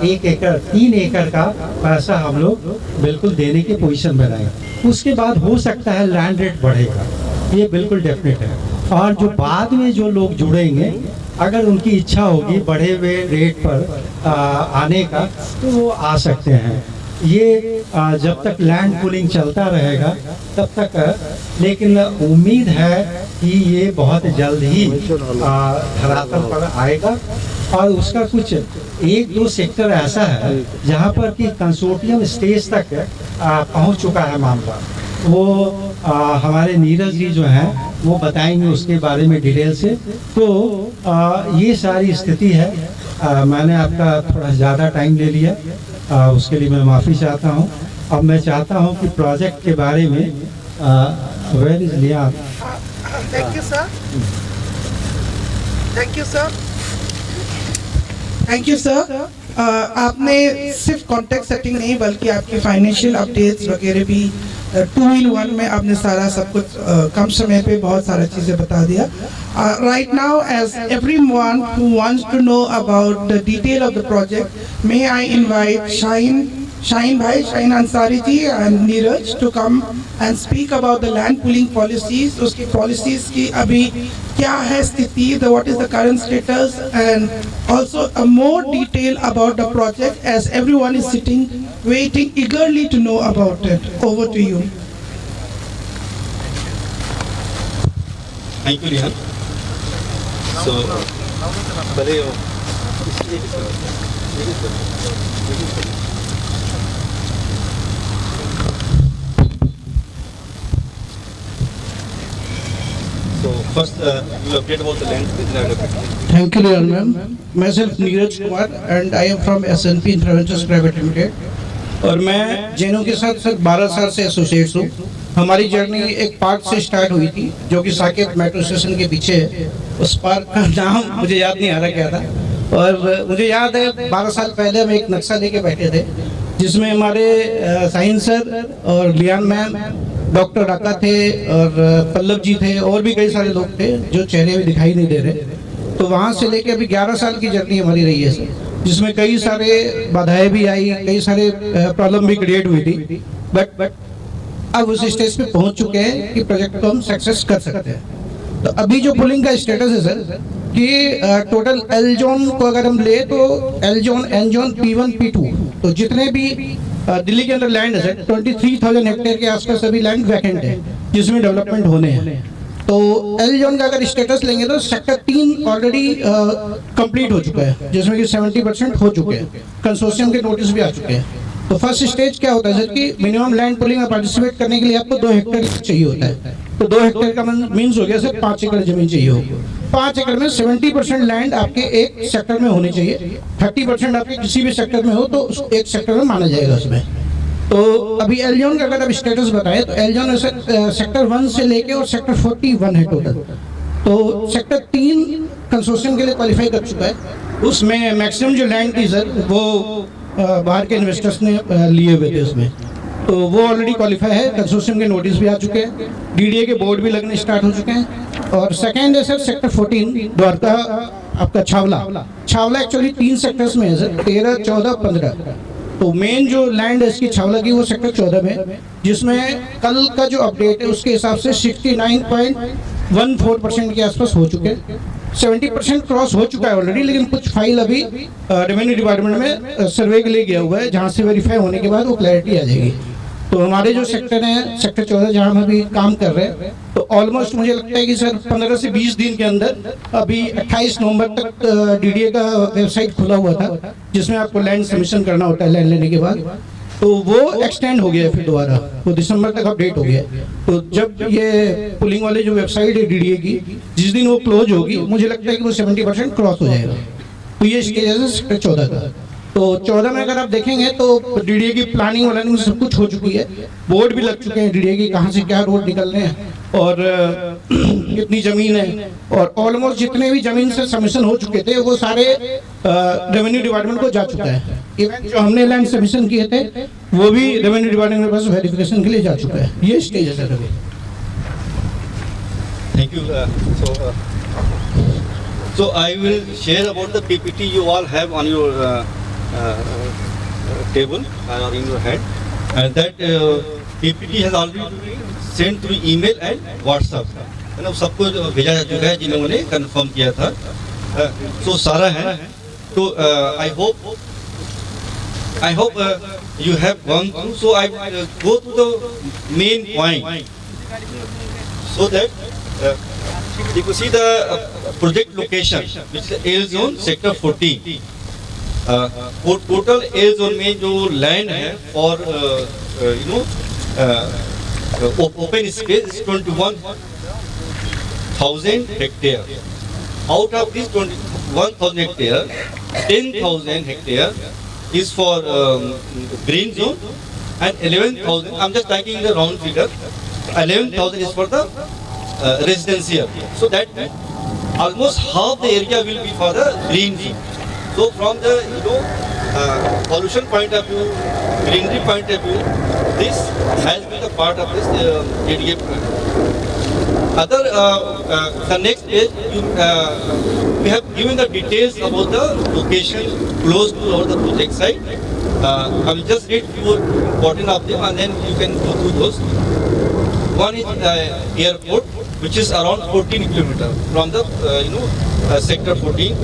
1 एकड़ 3 एकड़ का पैसा हम लोग बिल्कुल देने की पोजीशन में रहेंगे। उसके बाद हो सकता है लैंड रेट बढ़ेगा, ये बिल्कुल डेफिनेट है। और जो बाद में जो लोग जुड़ेंगे, अगर उनकी इच्छा होगी बढ़े हुए रेट पर आने का, तो वो आ सकते हैं। ये जब तक लैंड पूलिंग चलता रहेगा तब तक, लेकिन उम्मीद है कि ये बहुत जल्द ही धरातल पर आएगा। और उसका कुछ 1-2 सेक्टर ऐसा है जहाँ पर कि कंसोर्टियम स्टेज तक पहुँच चुका है मामला। वो हमारे नीरज जी जो हैं वो बताएंगे उसके बारे में डिटेल से। तो ये सारी स्थिति है। मैंने आपका थोड़ा ज़्यादा टाइम ले लिया, उसके लिए मैं माफ़ी चाहता हूँ। अब मैं चाहता हूँ कि प्रोजेक्ट के बारे में वेयर इज लियान। Thank you sir, thank you sir, thank you sir. आपने सिर्फ कॉन्टेक्ट सेटिंग नहीं बल्कि आपकी फाइनेंशियल अपडेट्स वगैरह भी 2 in 1 में आपने सारा सब कुछ कम समय पे बहुत सारा चीज़ें बता दिया। Right now, as everyone who wants to know about the detail of the project, may I invite Shaheen Ansari ji and Neeraj to come and speak about the land pooling policies, उसकी policies की अभी क्या है स्थिति, what is the current status, and also a more detail about the project as everyone is sitting waiting eagerly to know about it. Over to you. Thank you, Lian. So, So first, you update about the land. Thank you, Lian ma'am. Myself Neeraj Kumar and I am from SNP Infraventures Private Limited. और मैं जेनू के साथ 12 साल से associates हूँ। हमारी journey एक park से स्टार्ट हुई थी जो कि साकेत मेट्रो स्टेशन के पीछे है। उस पार्क का नाम मुझे याद नहीं आ रहा क्या था। और मुझे याद है 12 साल पहले हम एक नक्शा लेके बैठे थे जिसमें हमारे साहिन सर और लियान मैम, डॉक्टर डाका थे और पल्लव जी थे और भी कई सारे लोग थे जो चेहरे भी दिखाई नहीं दे रहे। तो वहाँ से लेके अभी 11 साल की जर्नी हमारी रही है सर, जिसमें कई सारे बाधाएं भी आई, कई सारे प्रॉब्लम भी क्रिएट हुई थी। बट अब उस स्टेज पे पहुंच चुके हैं कि प्रोजेक्ट को हम सक्सेस कर सकते हैं। तो अभी जो पुलिंग का स्टेटस है सर कि टोटल एल जोन को अगर हम ले तो L zone, N zone, P1, P2, तो जितने भी दिल्ली के अंदर लैंड है सर 23,000 हेक्टेयर के आसपास अभी लैंड वैकेंट है जिसमें डेवलपमेंट होने हैं। तो एल जोन का अगर स्टेटस लेंगे तो सेक्टर 3 ऑलरेडी कंप्लीट हो चुका है जिसमें कि 70% हो चुके हैं, कंसोर्शियम के नोटिस भी आ चुके हैं। तो फर्स्ट स्टेज क्या होता है सर कि मिनिमम लैंड पुलिंग में पार्टिसिपेट करने के लिए आपको 2 हेक्टेयर चाहिए होता है। तो 2 हेक्टेयर का मीन्स हो गया सर 5 एकड़ जमीन चाहिए होगी। 5 एकड़ में 70% लैंड आपके एक सेक्टर में होनी चाहिए, 30% आपके किसी भी सेक्टर में हो तो उस एक सेक्टर में माना जाएगा उसमें। तो अभी एल जोन का अगर आप स्टेटस बताएं तो एल जोन सेक्टर 1 से लेके और सेक्टर 41 है टोटल। तो सेक्टर 3 कंसोर्शियम के लिए क्वालिफाई कर चुका है। उसमें मैक्सिमम जो लैंड थी सर वो बाहर के इन्वेस्टर्स ने लिए हुए थे उसमें, तो वो ऑलरेडी क्वालिफाई है। कंसोर्शियम के नोटिस भी आ चुके हैं, डीडीए के बोर्ड भी लगने स्टार्ट हो चुके हैं। और सेकेंड है सर सेक्टर 14 द्वारका आपका छावला एक्चुअली 3 सेक्टर्स में है सर, 13, 14, 15। तो मेन जो लैंड है इसकी छावला की वो सेक्टर 14 में, जिसमें कल का जो अपडेट है उसके हिसाब से 69.14% के आसपास हो चुके हैं। 70% क्रॉस हो चुका है ऑलरेडी, लेकिन कुछ फाइल अभी रेवेन्यू डिपार्टमेंट में सर्वे के लिए गया हुआ है, जहाँ से वेरीफाई होने के बाद वो क्लैरिटी आ जाएगी। तो हमारे जो सेक्टर हैं सेक्टर 14 जहाँ हम अभी काम कर रहे हैं, तो ऑलमोस्ट मुझे लगता है कि सर 15 से 20 दिन के अंदर अभी 28 नवंबर तक डीडीए का वेबसाइट खुला हुआ था जिसमें आपको लैंड सबमिशन करना होता है लैंड लेने के बाद। तो वो एक्सटेंड हो गया है फिर दोबारा, वो दिसंबर तक अपडेट हो गया। तो जब ये पुलिंग वाले जो वेबसाइट है डीडीए की, जिस दिन वो क्लोज होगी मुझे लगता है कि वो 70% क्रॉस हो जाएगा। तो ये स्टेज है सेक्टर 14 का। तो 14 में अगर आप देखेंगे तो डीडीए की प्लानिंग वालानिंग सब कुछ हो चुकी है, बोर्ड भी लग चुके हैं डीडीए की, कहाँ से क्या रोड निकलने हैं और कितनी ज़मीन है। और ऑलमोस्ट जितने भी ज़मीन से सबमिशन हो चुके थे वो सारे रेवेन्यू डिपार्टमेंट को जा चुका है। इवन जो हमने लैंड सबमिशन किए थे वो भी रेवेन्यू डिपार्टमेंट के पास वेरिफिकेशन के लिए जा चुका है। ये स्टेज है सर अभी। Thank you. So I will share about the PPT you all have on your table or in your hand, and that PPT has already been sent through email and WhatsApp. है ना, सबको भेजा जा चुका है जिन्होंने confirm किया था। So सारा है। तो I hope you have gone through. So I will go to the main point so that you can see the project location, which is L zone sector 14. Total A zone में जो land है और open space 21,000 hectare. Out of this 21,000 hectare, 10,000 hectare is for green zone and 11,000, I'm just taking the round figure, 11,000 is for the residential. So that almost half the area will be for the green zone. So from the pollution point of view, greenery point of view, this has been a part of this DDA plan. The next page, we have given the details about the location close to the project site. I will just read few important of them and then you can go through those. One is airport, which is around 14 kilometers from the sector 14.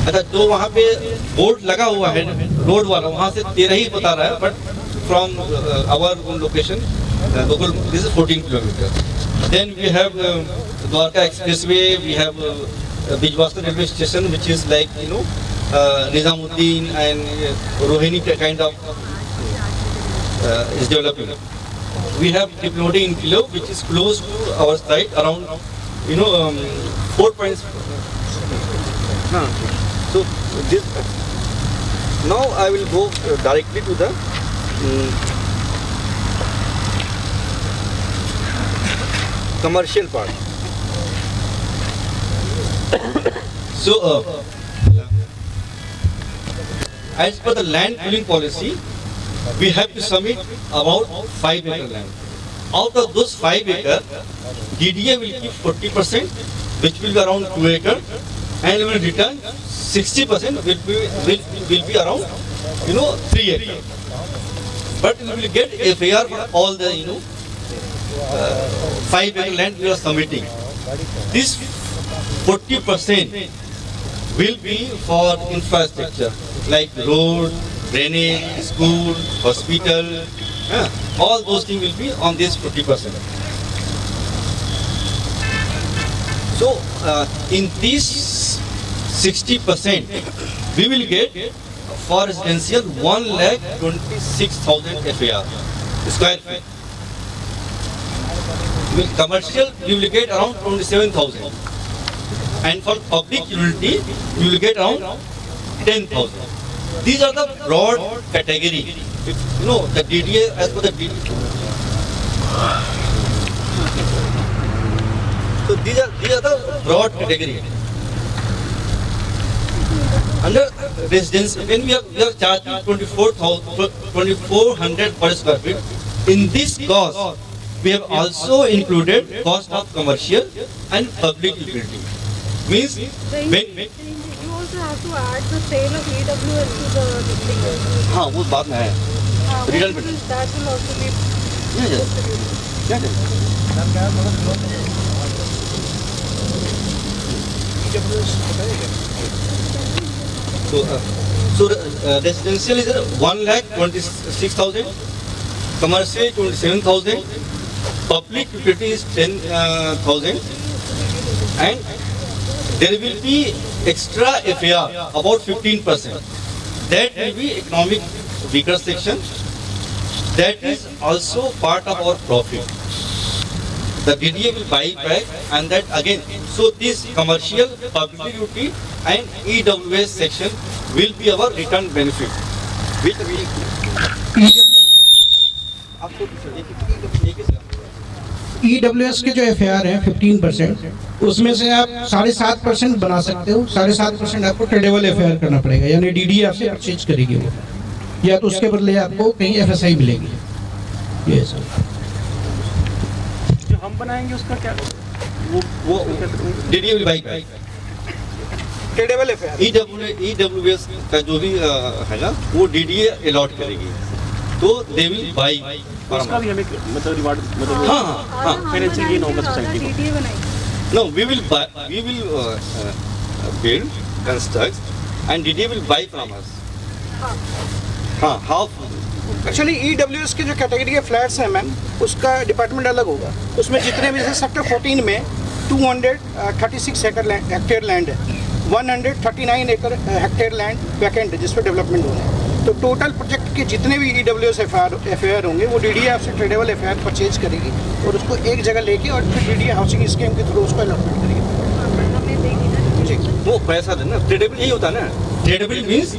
अच्छा, तो वहाँ पे board लगा हुआ है road वाला, वहाँ से 13 ही बता रहा है, but from our location local this is 14 kilometers. Then we have Dwarka Expressway, we have Bijwastan railway station, which is like Nizamuddin and Rohini kind of is developing. We have Diplomatic in Kilo, which is close to our site, around 4 points. So this now I will go directly to the commercial part. So as per the land pooling policy, we have to submit about 5 acre land. Out of those 5 acre, DDA will keep 40%, which will be around 2 acre, and will return 60% will be around 3 acre. but we will get FAR for all the 5 acre land we are submitting. This 40% will be for infrastructure like road, drainage, school, hospital. All those things will be on this 40%. So in this 60%, we will get for residential 1,26,000 FAR square feet. With commercial, you will get around 27,000. And for public utility, you will get around 10,000. These are the broad category. If, the DDA, as per the DDA. So these are the broad category. Under residence, when we are charging 2,400 per square feet, in this cost, we have also included cost of commercial and public utility. Means when you also have to add the sale of EWS to the thing. हाँ वो बात में है return पे That will also be So residential is 1,26,000, commercial 27,000, public utility is 10,000, and there will be extra FAR about 15%. That will be economic weaker section. That is also part of our profit. The DDA will buy back, and that again. So this commercial, public utility, and EWS section will be our return benefit. EWS के जो FAR हैं 15%, उसमें से आप 7.5% बना सकते हो। 7.5% आपको ट्रेडेबल FAR करना पड़ेगा, यानी DDA आपसे परचेज करेगी वो, या तो उसके बदले आपको कहीं FSI मिलेगी। ये सर जो हम बनाएंगे उसका क्या वो DDA will buy back. Tradable FAR EWS का जो भी है ना वो DDA अलॉट करेगी, तो दे विल बाई। उसका भी हमें मतलब रिवार्ड मतलब हाँ फाइनेंशियल गेन होगा सोसाइटी को। No, we will build, construct, and DDA will buy from us. हाँ half. एक्चुअली EWS की जो कैटेगरी के फ्लैट्स हैं मैम, उसका डिपार्टमेंट अलग होगा। उसमें जितने भी सेक्टर 14 में 236 हेक्टेयर लैंड है, 139 एकड़ हेक्टेयर लैंड वैकेंट है जिस पर डेवलपमेंट होना है। तो टोटल प्रोजेक्ट के जितने भी EWS FAR होंगे वो DDA आपसे ट्रेडेबल FAR परचेज करेगी और उसको एक जगह लेके और फिर DDA हाउसिंग स्कीम के थ्रू उसको अलॉटमेंट करेगी। वो पैसा देना ट्रेडेबल यही होता है ना। Tradable means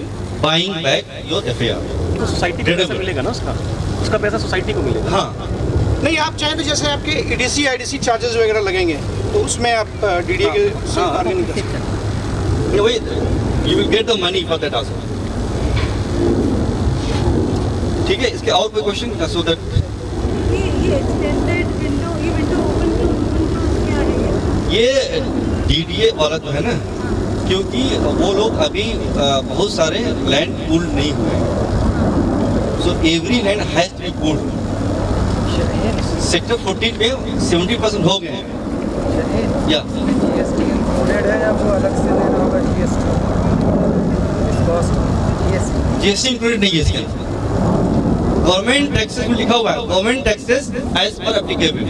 buying back your FAR। तो सोसाइटी को पैसा मिलेगा ना, उसका पैसा सोसाइटी को मिलेगा। हाँ नहीं, आप चाहें तो जैसे आपके EDC IDC चार्जेस वगैरह लगेंगे तो उसमें आप DDA के साथ बार्गेनिंग कर सकते हैं। You will get the money for that also. ठीक है, इसके और कोई क्वेश्चन सो दैट ये DDA वाला जो है ना, क्योंकि वो लोग अभी बहुत सारे लैंड पूल नहीं हुए, so every land has to be pooled. Sector 14 में 70% हो गए हैं या GST इंक्लूडेड नहीं है इसके अंदर। गवर्नमेंट टैक्सेस में लिखा हुआ है government taxes as per applicable,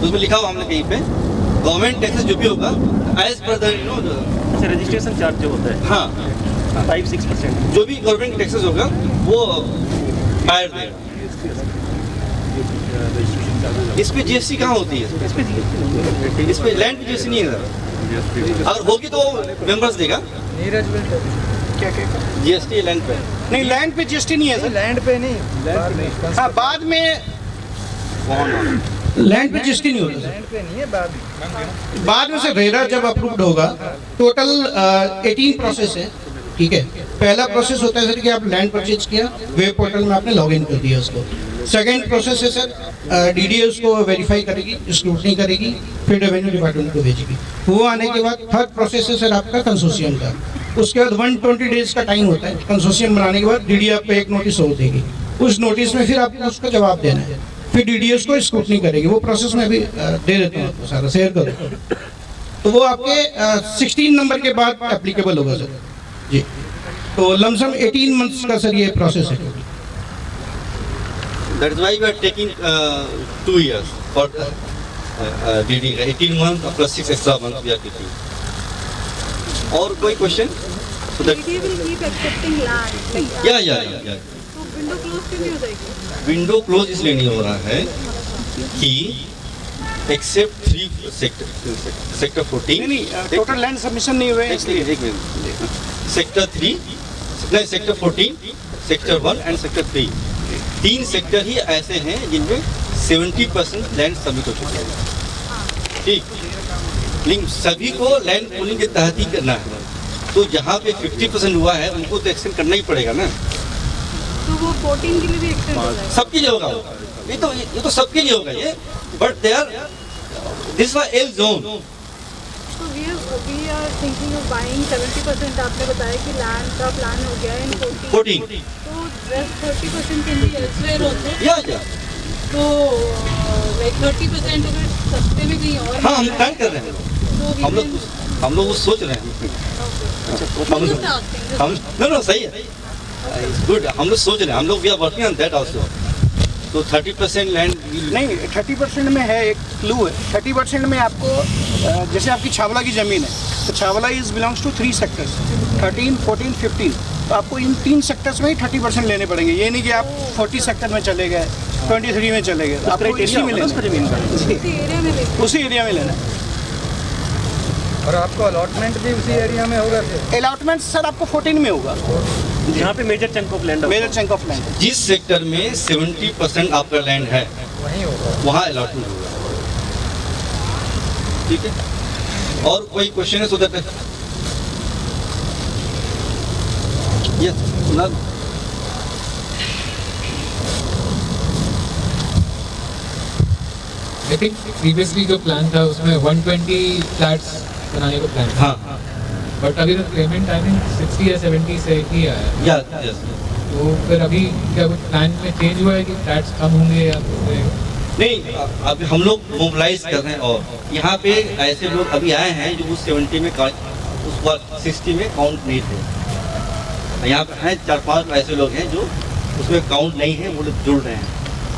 उसमें लिखा हुआ हमने कहीं पे गवर्नमेंट टैक्सेस जो भी होगा as per the registration charge जो होता है हाँ 5-6% जो भी गवर्नमेंट टैक्सेस होगा वो बाहर देगा। इस पे GST कहाँ होती है? इस पे लैंड पे GST नहीं है सर, अगर होगी तो मेंबर्स देगा। क्या GST लैंड पे नहीं, लैंड पे GST नहीं है सर। लैंड पे नहीं, हाँ बाद में लैंड पे GST नहीं होता। लैंड पे नहीं है, बाद में से रेरा जब अप्रूव्ड होगा, टोटल 18 प्रोसेस है। ठीक है, पहला प्रोसेस होता है सर कि आप लैंड परचेज किया, वेब पोर्टल में आपने लॉगिन कर दिया उसको। सेकंड प्रोसेस है सर DDA उसको वेरीफाई करेगी, स्क्रूटनी करेगी, फिर रेवेन्यू डिपार्टमेंट को भेजेगी। वो आने के बाद थर्ड प्रोसेस है सर आपका कंसोर्शियम का। उसके बाद 120 डेज का टाइम होता है कंसोर्शियम बनाने के बाद। DDA आपको एक नोटिस हो देगी, उस नोटिस में फिर आपको उसका जवाब देना है, फिर डीडीएस को स्क्रूटनी करेगी। वो प्रोसेस मैं भी दे देता हूँ आपको, सारा शेयर कर दूँ। तो वो आपके 16 नंबर के बाद एप्लीकेबल होगा सर जी। तो लमसम 18 मंथ्स का सर ये प्रोसेस है। That is why we are taking 2 years for DD. 18 months plus 6 extra months we are taking. और कोई question? So that DD will keep accepting land. yeah. तो window close क्यों नहीं हो जाएगी? विंडो क्लोज इसलिए नहीं हो रहा है कि एक्सेप्ट 3 सेक्टर 14 नहीं टोटल लैंड सबमिशन नहीं हुए इसलिए। एक मिनट, सेक्टर 3 नहीं, sector 14, sector 1 and sector 3, 3 sector ही ऐसे हैं जिनमें 70% लैंड सबमिट हो चुके हैं। ठीक, लेकिन सभी को लैंड पूलिंग के तहत ही करना है। तो जहाँ पे 50% हुआ है उनको तो एक्सटेंड करना ही पड़ेगा ना। तो वो 14 के लिए भी एक्सटेंड हो जाएगा? सबके लिए होगा, ये तो सबके लिए होगा ये, but they are this was L zone. तो we are thinking of buying 70%। आपने बताया कि लैंड का प्लान हो गया है इन 14। तो rest 30% can be elsewhere also। या तो like 30% अगर सस्ते में कहीं और। हाँ, हम प्लान कर रहे हैं, हम लोग वो सोच रहे हैं। नो सही है, गुड। हम लोग सोच रहे हैं, हम लोग we are working on that also. तो 30% लैंड नहीं, 30% में है एक क्लू है। 30% में आपको जैसे आपकी छावला की ज़मीन है, तो Chhawla is belongs to 3 sectors 13, 14, 15। तो आपको इन 3 सेक्टर्स में ही 30% लेने पड़ेंगे। ये नहीं कि आप 40 सेक्टर में चले गए, 23 में चले गए, आपको इसी में लेना है, उसी एरिया में लेना है। और आपको अलॉटमेंट भी उसी एरिया में होगा? अलॉटमेंट सर आपको 14 में होगा, जहाँ पे major chunk of land, major chunk of land. जिस सेक्टर में 70% आपका लैंड है वहाँ अलॉटमेंट होगा। ठीक है, और कोई क्वेश्चन है? सुधर सुना। आई थिंक प्रीवियसली जो प्लान था उसमें 120 फ्लैट्स बनाने को प्लान था। हाँ, बट अभी तक पेमेंट आई थिंक 60 या 70 से ही आया है। तो फिर अभी क्या कुछ प्लान में चेंज हुआ है कि फ्लैट्स कम होंगे या नहीं? अभी हम लोग मोबिलाइज कर रहे हैं, और यहाँ पे ऐसे लोग अभी आए हैं जो उस 70 में उस वक्त 60 में काउंट नहीं थे। यहाँ पे हैं 4-5 ऐसे लोग हैं जो उसमें काउंट नहीं है, वो लोग जुड़ रहे हैं।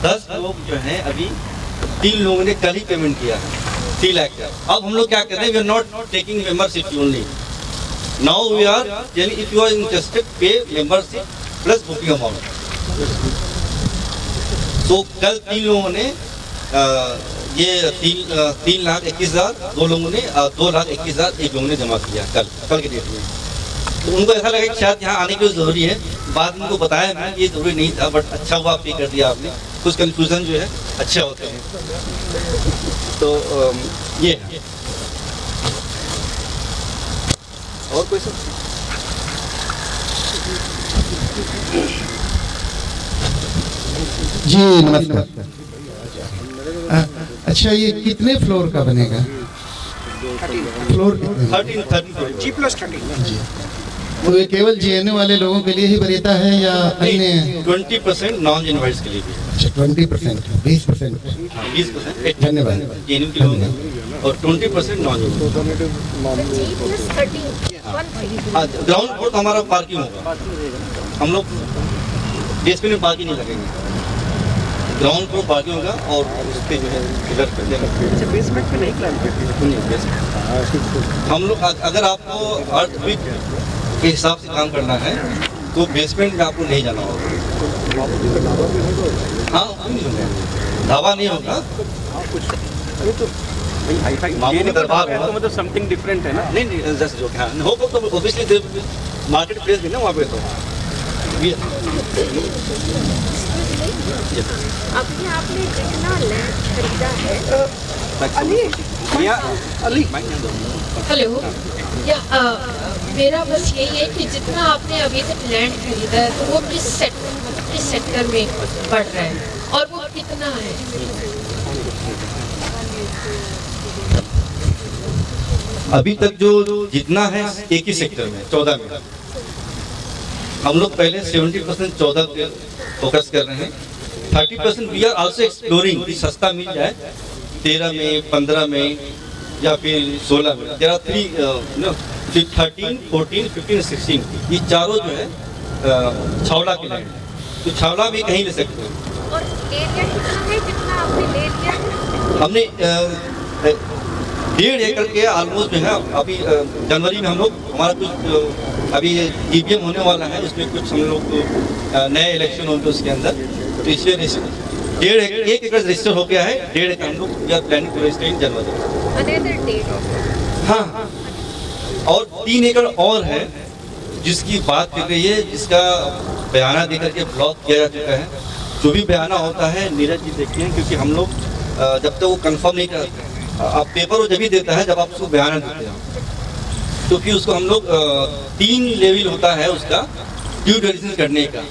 10 लोग जो हैं अभी 3 लोगों ने कल ही पेमेंट किया है 3 लाख का। अब हम लोग क्या कर रहे हैं, we are not taking membership only, now we are telling if you are interested pay membership plus booking amount. तो कल 3 लोगों ने ये 3,21,000, 2 लोगों ने 2,21,000 एक लोगों ने जमा किया कल के डेट में। तो उनको ऐसा लगा कि शायद यहाँ आने की ज़रूरी है। बाद में उनको बताया मैं ये ज़रूरी नहीं था, बट अच्छा हुआ पे कर दिया आपने। कुछ कंफ्यूजन जो है अच्छे होते हैं। तो ये है। और कोई सब? जी नमस्कार। अच्छा, ये कितने फ्लोर का बनेगा? फ्लोर 13 G+13 जी। तो ये केवल जेएनयू वाले लोगों के लिए ही वरीयता है या अन्य? 20% नॉन इनवाइट्स के लिए भी। अच्छा, 20%, 20%। 20% धन्यवाद। जेएनयू के लोग हैं और 20% नॉन इनवाइट्स। ग्राउंड फ्लोर तो हमारा पार्किंग होगा, हम लोग बेसमेंट में पार्किंग नहीं लगेंगे, ग्राउंड फ्लोर पार्किंग होगा और उस पर जो है पिलर कर देगा। बेसमेंट में नहीं प्लान हम लोग अगर आपको अर्थक्वेक के हिसाब से काम करना है तो बेसमेंट में आपको नहीं जाना होगा। हाँ, दावा नहीं होगा। मामू का दरबार है तो मतलब समथिंग डिफरेंट है ना? नहीं, जैसे जो हाँ होगा तो ऑब्वियसली मार्केट प्लेस भी ना वहाँ पे। तो अभी आपने जितना लैंड खरीदा है हेलो, या मेरा बस यही है कि जितना आपने अभी तक लैंड खरीदा है तो वो किस सेक्टर में बढ़ रहा है और वो कितना है? अभी तक जो जितना है एक ही सेक्टर में 14 में हम लोग पहले 70% 14 पे फोकस कर रहे हैं। 30% वी आर आल्सो एक्सप्लोरिंग कि सस्ता मिल जाए 13 में, 15 में या फिर 16 में। देयर आर 3 13, 14, 15, 16 ये चारों जो है छावला के लैंड, तो छावला भी कहीं ले सकते हैं। और एरिया कितना है जितना आपने ले लिया है? हमने 1.5 एकड़ के ऑलमोस्ट जो है अभी जनवरी में हम लोग हमारा कुछ अभी DBM होने वाला है, उसमें कुछ हम लोग नए इलेक्शन होंगे उसके अंदर, तो इसलिए 1.5 एकड़ रजिस्टर हो गया है। 1.5 एकड़ हम लोग we are planning to register in January. हाँ, और 3 एकड़ और है जिसकी बात कर रही है, जिसका बयाना देकर के ब्लॉक किया जा चुका है। जो भी बयाना होता है नीरज जी देखते हैं, क्योंकि हम लोग जब तक वो कंफर्म नहीं करते, आप पेपर वो जब भी देता है जब आप उसको बयाना देते हैं, तो फिर उसको हम लोग 3 लेवल होता है उसका ड्यू डिलिजेंस करने का।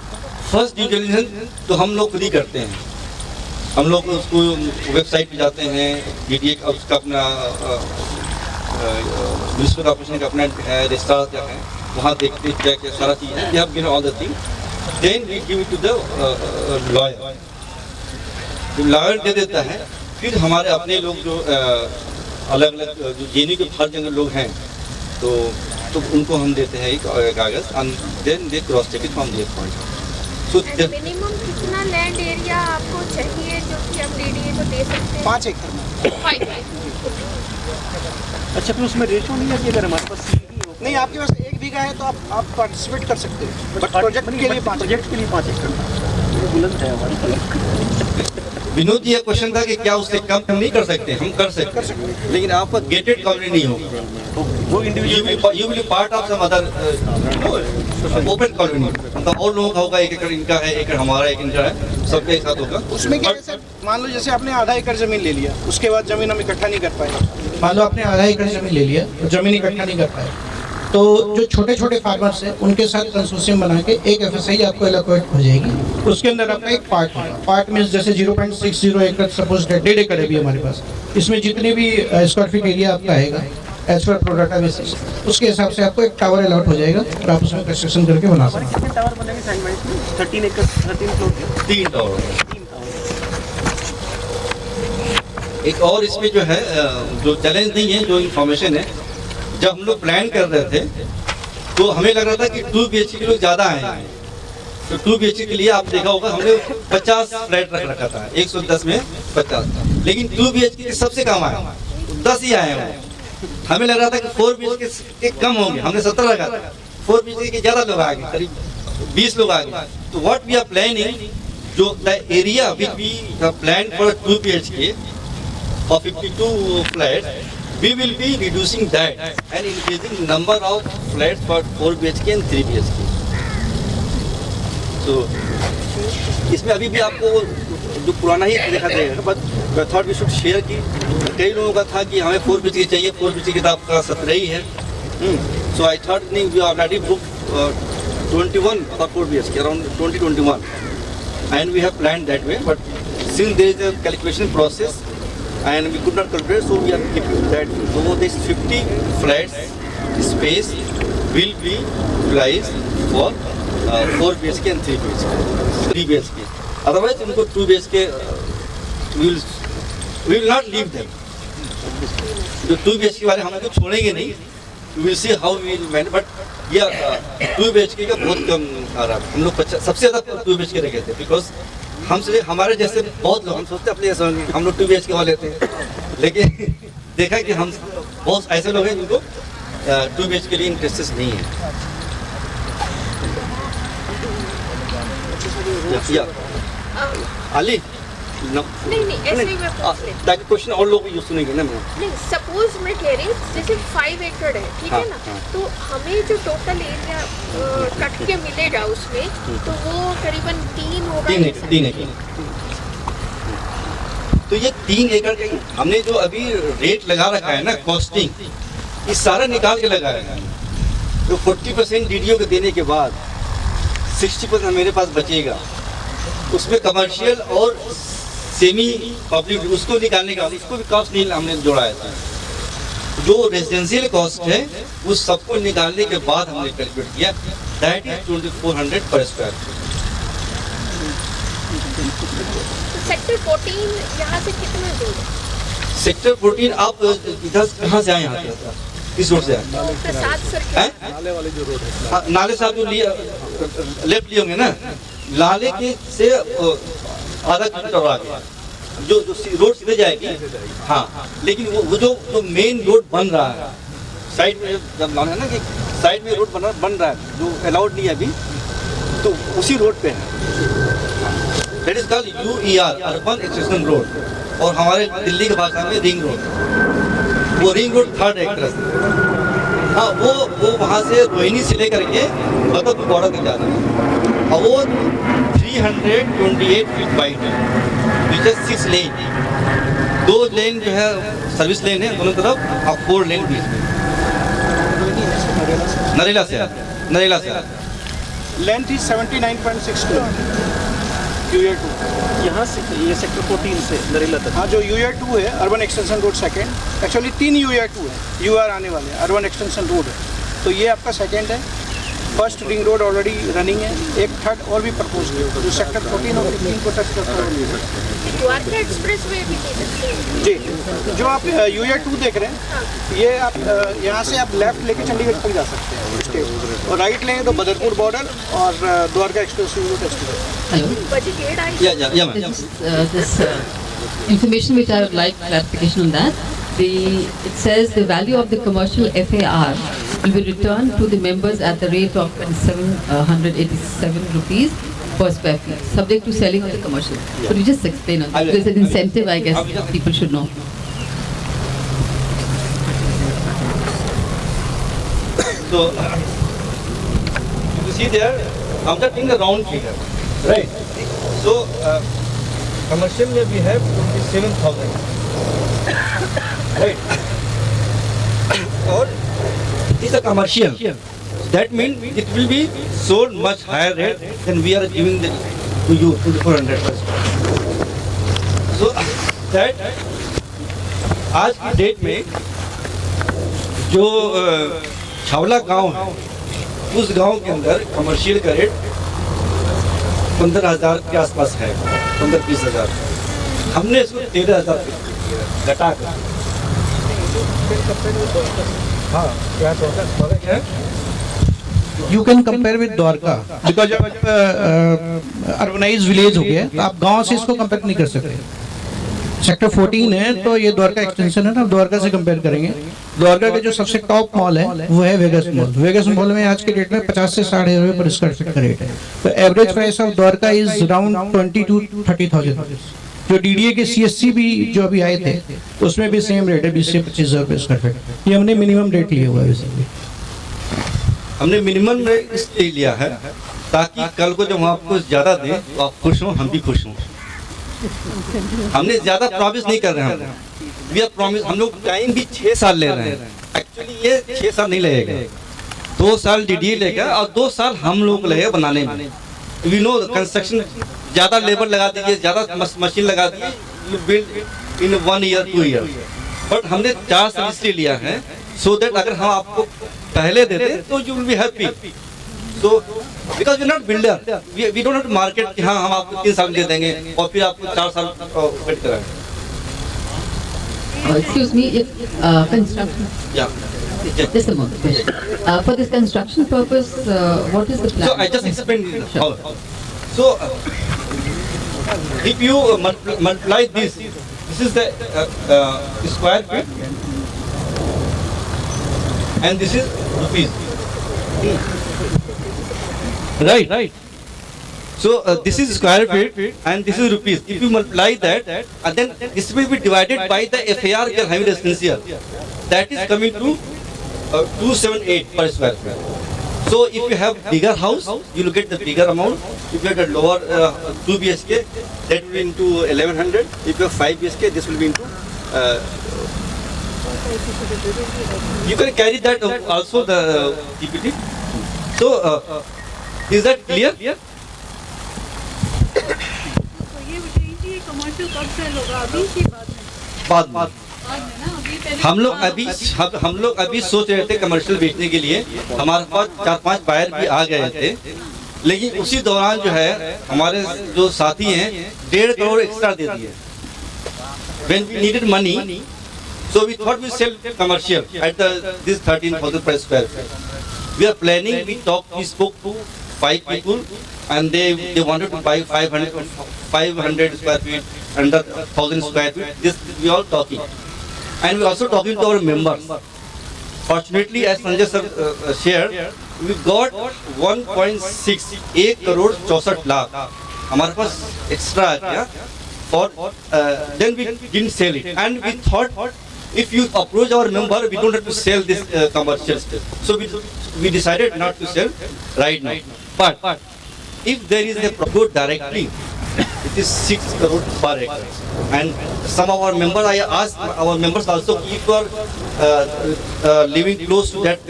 फर्स्ट ड्यू डिलिजेंस तो हम लोग खुद ही करते हैं, हम लोग उसको वेबसाइट पे जाते हैं, DDA का उसका अपना म्यूनिसिपल कॉर्पोरेशन का अपना रजिस्टर क्या है, वहाँ देखते क्या क्या सारा चीज़ है, we have given all the thing, then we give it to the lawyer. जब लॉयर दे देता है, फिर हमारे अपने लोग जो अलग अलग जो JNU के हर जगह लोग हैं, तो उनको हम देते हैं एक कागज़, and then they cross check it from there point. So minimum कितना लैंड एरिया आपको चाहिए जो कि आप DDA को दे सकते हैं? 5 एकड़। अच्छा, फिर उसमें रेशो नहीं है कि अगर हमारे पास नहीं, आपके पास 1 बीघा है तो आप पार्टिसिपेट कर सकते हैं, बट प्रोजेक्ट के लिए 5 एकड़ बुलंद है हमारी। विनोद जी, ये क्वेश्चन था कि क्या उससे कम हम नहीं कर सकते? हम कर सकते हैं, लेकिन आपका गेटेड कॉलोनी नहीं होगा, वो individual you will part of some other open colony. मतलब और लोगों का होगा, 1 एकड़ इनका है, 1 एकड़ हमारा, 1 एकड़ है, सबके साथ होगा। उसमें क्या है सर, मान लो जैसे आपने आधा एकड़ जमीन ले लिया, उसके बाद जमीन हम इकट्ठा नहीं कर पाए। मान लो आपने आधा एकड़ जमीन ले लिया, जमीन इकट्ठा नहीं कर पाए, तो जो छोटे छोटे फार्मर्स हैं उनके साथ कंसोर्शियम बना के एक FSI आपको एलोकेट हो जाएगी। उसके अंदर आपका एक पार्ट होगा। पार्ट मीन्स जैसे 0.60 एकड़, सपोज 1.5 एकड़ है भी हमारे पास, इसमें जितने भी स्क्वायर फीट एरिया आपका आएगा एज पर प्रोडक्ट बेसिस, उसके हिसाब से आपको एक टावर अलॉट हो जाएगा और आप उसमें कंस्ट्रक्शन करके बना सकते हैं। कितने टावर बनेंगे साइड बाई साइड? 13 एकड़ 13 फ्लोर के 3 टावर। एक और इसमें जो है जो चैलेंज नहीं है, जो इंफॉर्मेशन है, जब हम लोग प्लान कर रहे थे तो हमें लग रहा था कि 2 BHK के लोग ज़्यादा आएंगे, तो 2 BHK के लिए आप देखा होगा हमने 50 फ्लैट रख रखा था, 110 में 50, लेकिन 2 BHK के सबसे कम आए, 10 ही आए हैं। हमें लग रहा था कि 4 BHK के कम होंगे, हमने 17 रखा था, 4 BHK के ज़्यादा लोग आ गए, करीब 20 लोग आ गए। तो व्हाट वी आर प्लानिंग, जो the area which we plan for 2 BHK of 52 flats, we will be reducing that and increasing number of flats for 4 BHK and 3 BHK. So इसमें अभी भी आपको जो पुराना ही देखा जाएगा, but I thought we should share की कई लोगों का था कि हमें 4 BHK चाहिए, 4 BHK तो आपका 17 ही है। सो आई थॉट नहीं, we already book 21 for 4 BHK around 2021 and we have planned that way, but since there is a calculation process and we could not calculate, so we are keeping that. So this 50 flats space will be utilized for 4 BHK and 3 BHK, 3 BHK. Otherwise, उनको 2 BHK we will not leave them. जो 2 BHK वाले हम उनको छोड़ेंगे नहीं. We will see how we will manage. But yeah, 2 BHK का बहुत कम आ रहा है. हम लोग सबसे ज़्यादा 2 BHK रखे थे, because हमसे हमारे जैसे बहुत लोग, हम सोचते अपने जैसे हम लोग 2 BHK वाले लेते हैं, लेकिन देखा कि हम बहुत ऐसे लोग हैं जिनको 2 BHK के लिए इंटरेस्ट नहीं है। अली नहीं ऐसे ही मैं पूछ लेती हूँ। ताकि क्वेश्चन और लोग यूज सुनेंगे ना। नहीं, सपोज मैं कह रही हूँ जैसे 5 एकड़ है, ठीक है ना, तो हमें जो टोटल एरिया कट के मिलेगा उसमें, तो वो करीबन 3 होगा। 3 एकड़। तो ये 3 एकड़ का हमने जो अभी रेट लगा रखा है ना, कॉस्टिंग, ये सारा निकाल के लगाया है। तो 40% DDO को देने के बाद 60% मेरे पास बचेगा, उसमें कमर्शियल और सेमी पब्लिक उसको निकालने का, उसको भी कॉस्ट नहीं हमने जोड़ा है। जो रेजिडेंशियल कॉस्ट है उस सबको निकालने के बाद हमने कैलकुलेट किया, दैट इज 2400 पर स्क्वायर फीट। सेक्टर 14 यहाँ से कितना दूर है? सेक्टर 14 आप इधर कहाँ से आए यहाँ पे? किस रोड से आए? प्रसाद सर्किल। नाले वाले जो रोड है, नाले से आप जो लेफ्ट लिए होंगे ना, नाले के से आधा किलोमीटर और आगे जो रोड सीधे जाएगी। हाँ, लेकिन वो जो मेन रोड बन रहा है साइड में, जब लाना है ना कि साइड में रोड बन रहा है जो अलाउड नहीं है अभी, तो उसी रोड पे है, that is called UER, urban extension road, और हमारे दिल्ली की भाषा में रिंग रोड। वो रिंग रोड थर्ड एक तरह से, हाँ, वो वहाँ से रोहिणी से लेकर के बदरपुर बॉर्डर तक जाता है, और वो 328 फीट वाइड है, विच इज 6 लेन। 2 लेन जो है सर्विस लेन है दोनों तरफ, और 4 लेन बीच में। नरेला से लेंथ इज 79.6 किलोमीटर UR2। यहाँ से ये सेक्टर 14 से नरेला तक। हाँ, जो UR2 है urban extension road second, actually 3 UR2 है, UR आने वाले हैं, अर्बन एक्सटेंशन रोड है, तो ये आपका सेकेंड है। First ring road already running है, एक थर्ड और भी प्रपोज किया जो सेक्टर 14 और 15 को टच करता है। द्वारका एक्सप्रेस वे भी जी, जो आप UR2 देख रहे हैं, ये आप यहाँ से आप लेफ्ट लेके चंडीगढ़ तक जा सकते हैं स्टेट, और राइट लेंगे तो बदरपुर बॉर्डर और द्वारका एक्सप्रेस वे को टच करें। This information which I would like clarification on that. It says the value of the commercial FAR will be returned to the members at the rate of 2,787 rupees per square feet, subject to selling of the commercial. Could you just explain on that? There's an incentive, I guess, people should know. So, you see there, I'm just taking a round figure, right? So, commercial में we have 27,000, right? और is a commercial. That means it will be sold much higher rate than we are giving to you, 400 per square. So that आज की date में जो छावला गांव है, उस गांव के अंदर कमर्शियल का रेट 15,000 के आसपास है, 15-20 हज़ार। हमने इसको 13,000 घटा कर। हाँ, क्या है? You can compare with Dwarka, because जब अर्बनाइज्ड विलेज हो गया, तो आप गांव से इसको कंपेयर नहीं कर सकते। सेक्टर 14 है तो ये द्वारका एक्सटेंशन है ना, द्वारका से कंपेयर करेंगे। द्वारका के जो सबसे टॉप मॉल है वो है वेगस मॉल। वेगस मॉल में आज के डेट में 50 से 60 रुपए पर स्क्वायर फीट का रेट है। तो average price of Dwarka is around 20 to 30,000। जो DDA के CSC भी जो अभी आए थे उसमें भी सेम रेट है, 20 से 25,000 रुपए स्क्वायर फीट। ये हमने मिनिमम रेट लिया हुआ है। हमने मिनिमम रेट इसलिए लिया है ताकि कल को जब हम आपको ज्यादा दें तो आप खुश हों, हम भी खुश हों। हमने ज्यादा प्रॉमिस नहीं कर रहे हैं, वी आर प्रॉमिस। हम लोग टाइम भी 6 साल ले रहे हैं। एक्चुअली ये 6 साल नहीं लगेगा, 2 साल DDA लेगा और 2 साल हम लोग लगेगा बनाने में। वी नो कंस्ट्रक्शन, ज्यादा लेबर लगा दीजिए, ज्यादा मशीन लगा दीजिए, you build in 1 year 2 years। But हमने 4 साल इसलिए लिया है सो दैट अगर हम आपको पहले दे दें तो you will be happy. So because we not builder, we don't not market कि हाँ हम आपको 3 साल दे देंगे और फिर आपको 4 साल वेट कराएंगे। Excuse me, construction. Yeah. Just a moment. For this construction purpose, what is the plan? So I just explained it. So if you multiply this is the square feet and this is rupees. Right. So this is square feet and this is rupees. If you multiply that, and then this will be divided by the FAR High Residential. That is coming to 278 per square feet. So if you have bigger house, you will get the bigger amount. If you have the lower 2 BHK, that will be into 1100. If you have 5 BHK, this will be into. You can carry that also the PPT. So is that clear? तो ये बताइए कि commercial कब cell होगा, अभी की बात है? बाद में हम लोग अभी सोच रहे थे कमर्शियल बेचने के लिए। हमारे पास 4-5 बायर भी आ गए थे, लेकिन उसी दौरान जो है हमारे जो साथी हैं 1.5 करोड़ एक्स्ट्रा दे दिए। When we needed money, so we thought we sell commercial at this 13,000 per square feet. We are planning. We spoke to 5 people, and they wanted to buy 500 square feet, under 1,000 square feet. This we all talking, and we also talking to our members. Fortunately, as Sanjay sir shared, we got 1.68 crore 64 lakh. हमारे पास extra आ गया, और then we didn't sell it, and we thought if you approach our member, we don't have to sell this commercial space. So we decided not to sell right now. But if there is a go directly, it is 6 crore per acre. And some of our members, I asked our members also, if you are living close to that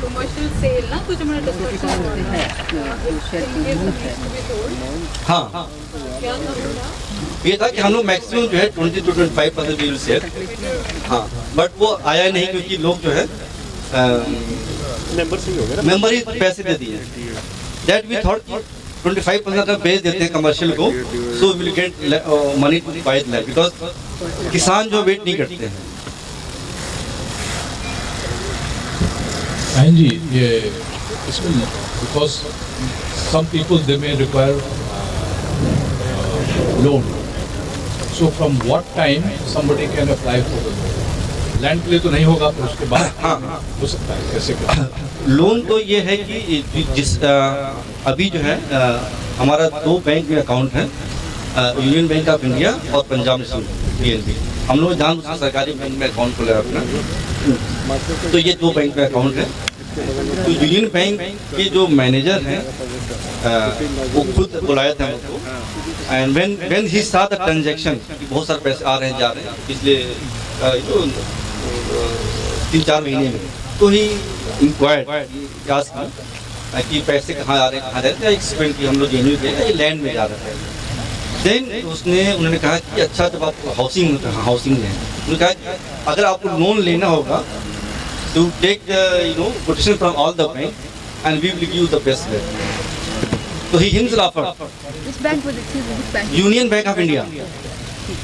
commercial sale ना कुछ हमारा discussion हाँ ये था कि हम लोग maximum जो है 20 to 25% वी विल सेल। हाँ, बट वो आया नहीं क्योंकि लोग जो है मेंबर ही पैसे दे दिए। दैट वी थॉट 25% अगर बेच देते हैं कमर्शियल को, so will get money to buy the land, because किसान जो वेट नहीं करते हैं। हाँ जी, ये इसमें because some people they may require loan. So from what time somebody can apply for the loan? Land के लिए तो नहीं होगा, पर उसके बाद हो सकता है। कैसे लोन तो ये है कि जिस अभी जो है हमारा 2 बैंक में अकाउंट है, यूनियन बैंक ऑफ इंडिया और पंजाब नेशनल PNB। हम लोग जान सरकारी बैंक में अकाउंट खोला अपना, तो ये 2 बैंक में अकाउंट है। तो यूनियन बैंक के जो मैनेजर हैं वो खुद बुलाए थे हमको, and when he saw the transaction कि बहुत सारे पैसे आ रहे हैं जा रहे हैं पिछले 3-4 महीने में, तो ही इंक्वायर्ड कि पैसे कहाँ आ रहे हैं, कहाँ जा रहे हैं। एक्सप्लेन कि हम लोग जेन्यू के ये लैंड में जा रहे थे। देन उन्होंने कहा कि अच्छा जब आप हाउसिंग लें, उन्होंने कहा कि अगर आपको लोन लेना होगा to take quotation from all the bank, and we will give you the best rate. So he himself offered. Which bank was it? Which bank? Union Bank of India.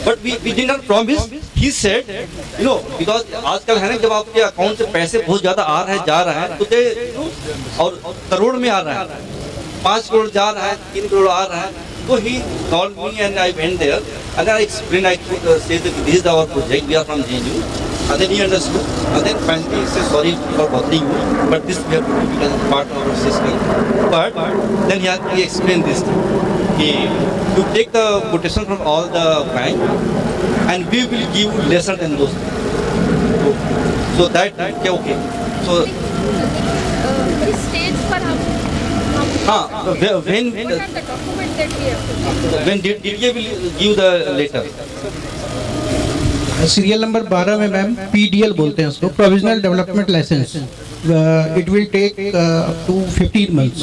But we did not promise. He said, because आजकल है ना, जब आपके account से पैसे बहुत ज़्यादा आ रहे हैं जा रहा है, तो और करोड़ में आ रहा है, 5 करोड़ जा रहा है, 3 करोड़ आ रहा है, तो he called me and I went there and I explained, I said that this is our project, we are from JNU, and then he understood, and then finally he said sorry for bothering you, but this we have to do because it's part of our system. But then he explained this thing, you take the quotation from all the bank and we will give you lesser than those. So that okay. So इस stage पर हम when DDA will give the letter. Serial number 12 में ma'am PDL बोलते हैं उसको, provisional development licence. It will take up to 15 months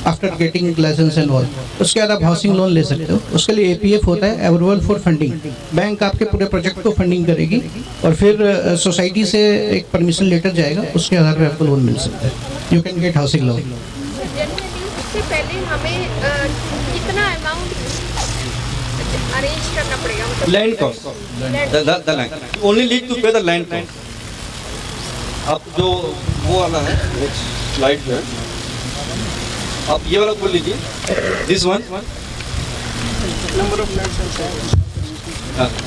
after getting licence and all. उसके बाद आप हाउसिंग लोन ले सकते हो। उसके लिए APF होता है, अप्रूवल फॉर फंडिंग। बैंक आपके पूरे प्रोजेक्ट को फंडिंग करेगी और फिर सोसाइटी से एक परमिशन लेटर जाएगा, उसके आधार पर आपको लोन मिल सकता है। You can get housing loan. इससे पहले हमें कितना अमाउंट अरेंज करना पड़ेगा? मतलब land cost, the land only lead to pay the land cost. आप जो वो वाला है स्लाइड जो है, आप ये वाला खोल लीजिए, this one, number of flats,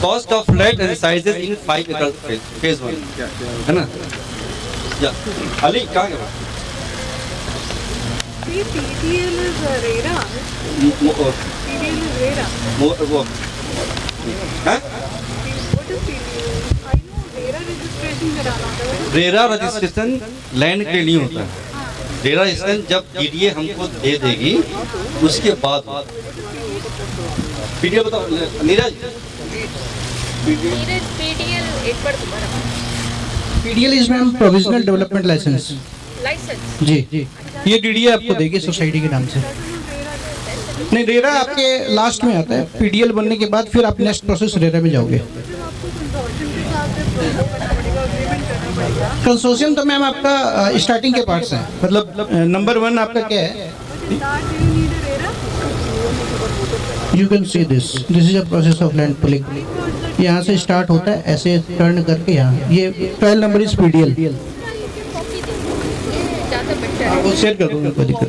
cost of flat and sizes in 5 acre phase 1, है ना? या अली कहाँ गया? PDL is RERA. PDL is RERA. वो हैं? What is PDL? I know RERA registration कराना होता है। रेरा रजिस्ट्रेशन लैंड के लिए होता है। रेरा रजिस्ट्रेशन जब DDA हमको दे देगी उसके बाद PDL बताओ नीरज। PDL एक बार दोबारा। PDL is ma'am provisional development licence. Licence जी, ये DDA आपको देगी सोसाइटी के नाम से। नहीं, रेरा आपके लास्ट में आता है। PDL बनने के बाद फिर आप नेक्स्ट प्रोसेस रेरा में जाओगे। कंसोर्शियम तो मैम आपका स्टार्टिंग के पार्ट्स हैं, मतलब नंबर 1 आपका क्या है? You can see this is a process of land pulling. यहाँ से स्टार्ट होता है, ऐसे टर्न करके यहाँ, ये 12 नंबर इज पीडीएल। वो शेयर कर दूँगा, कोई दिक्कत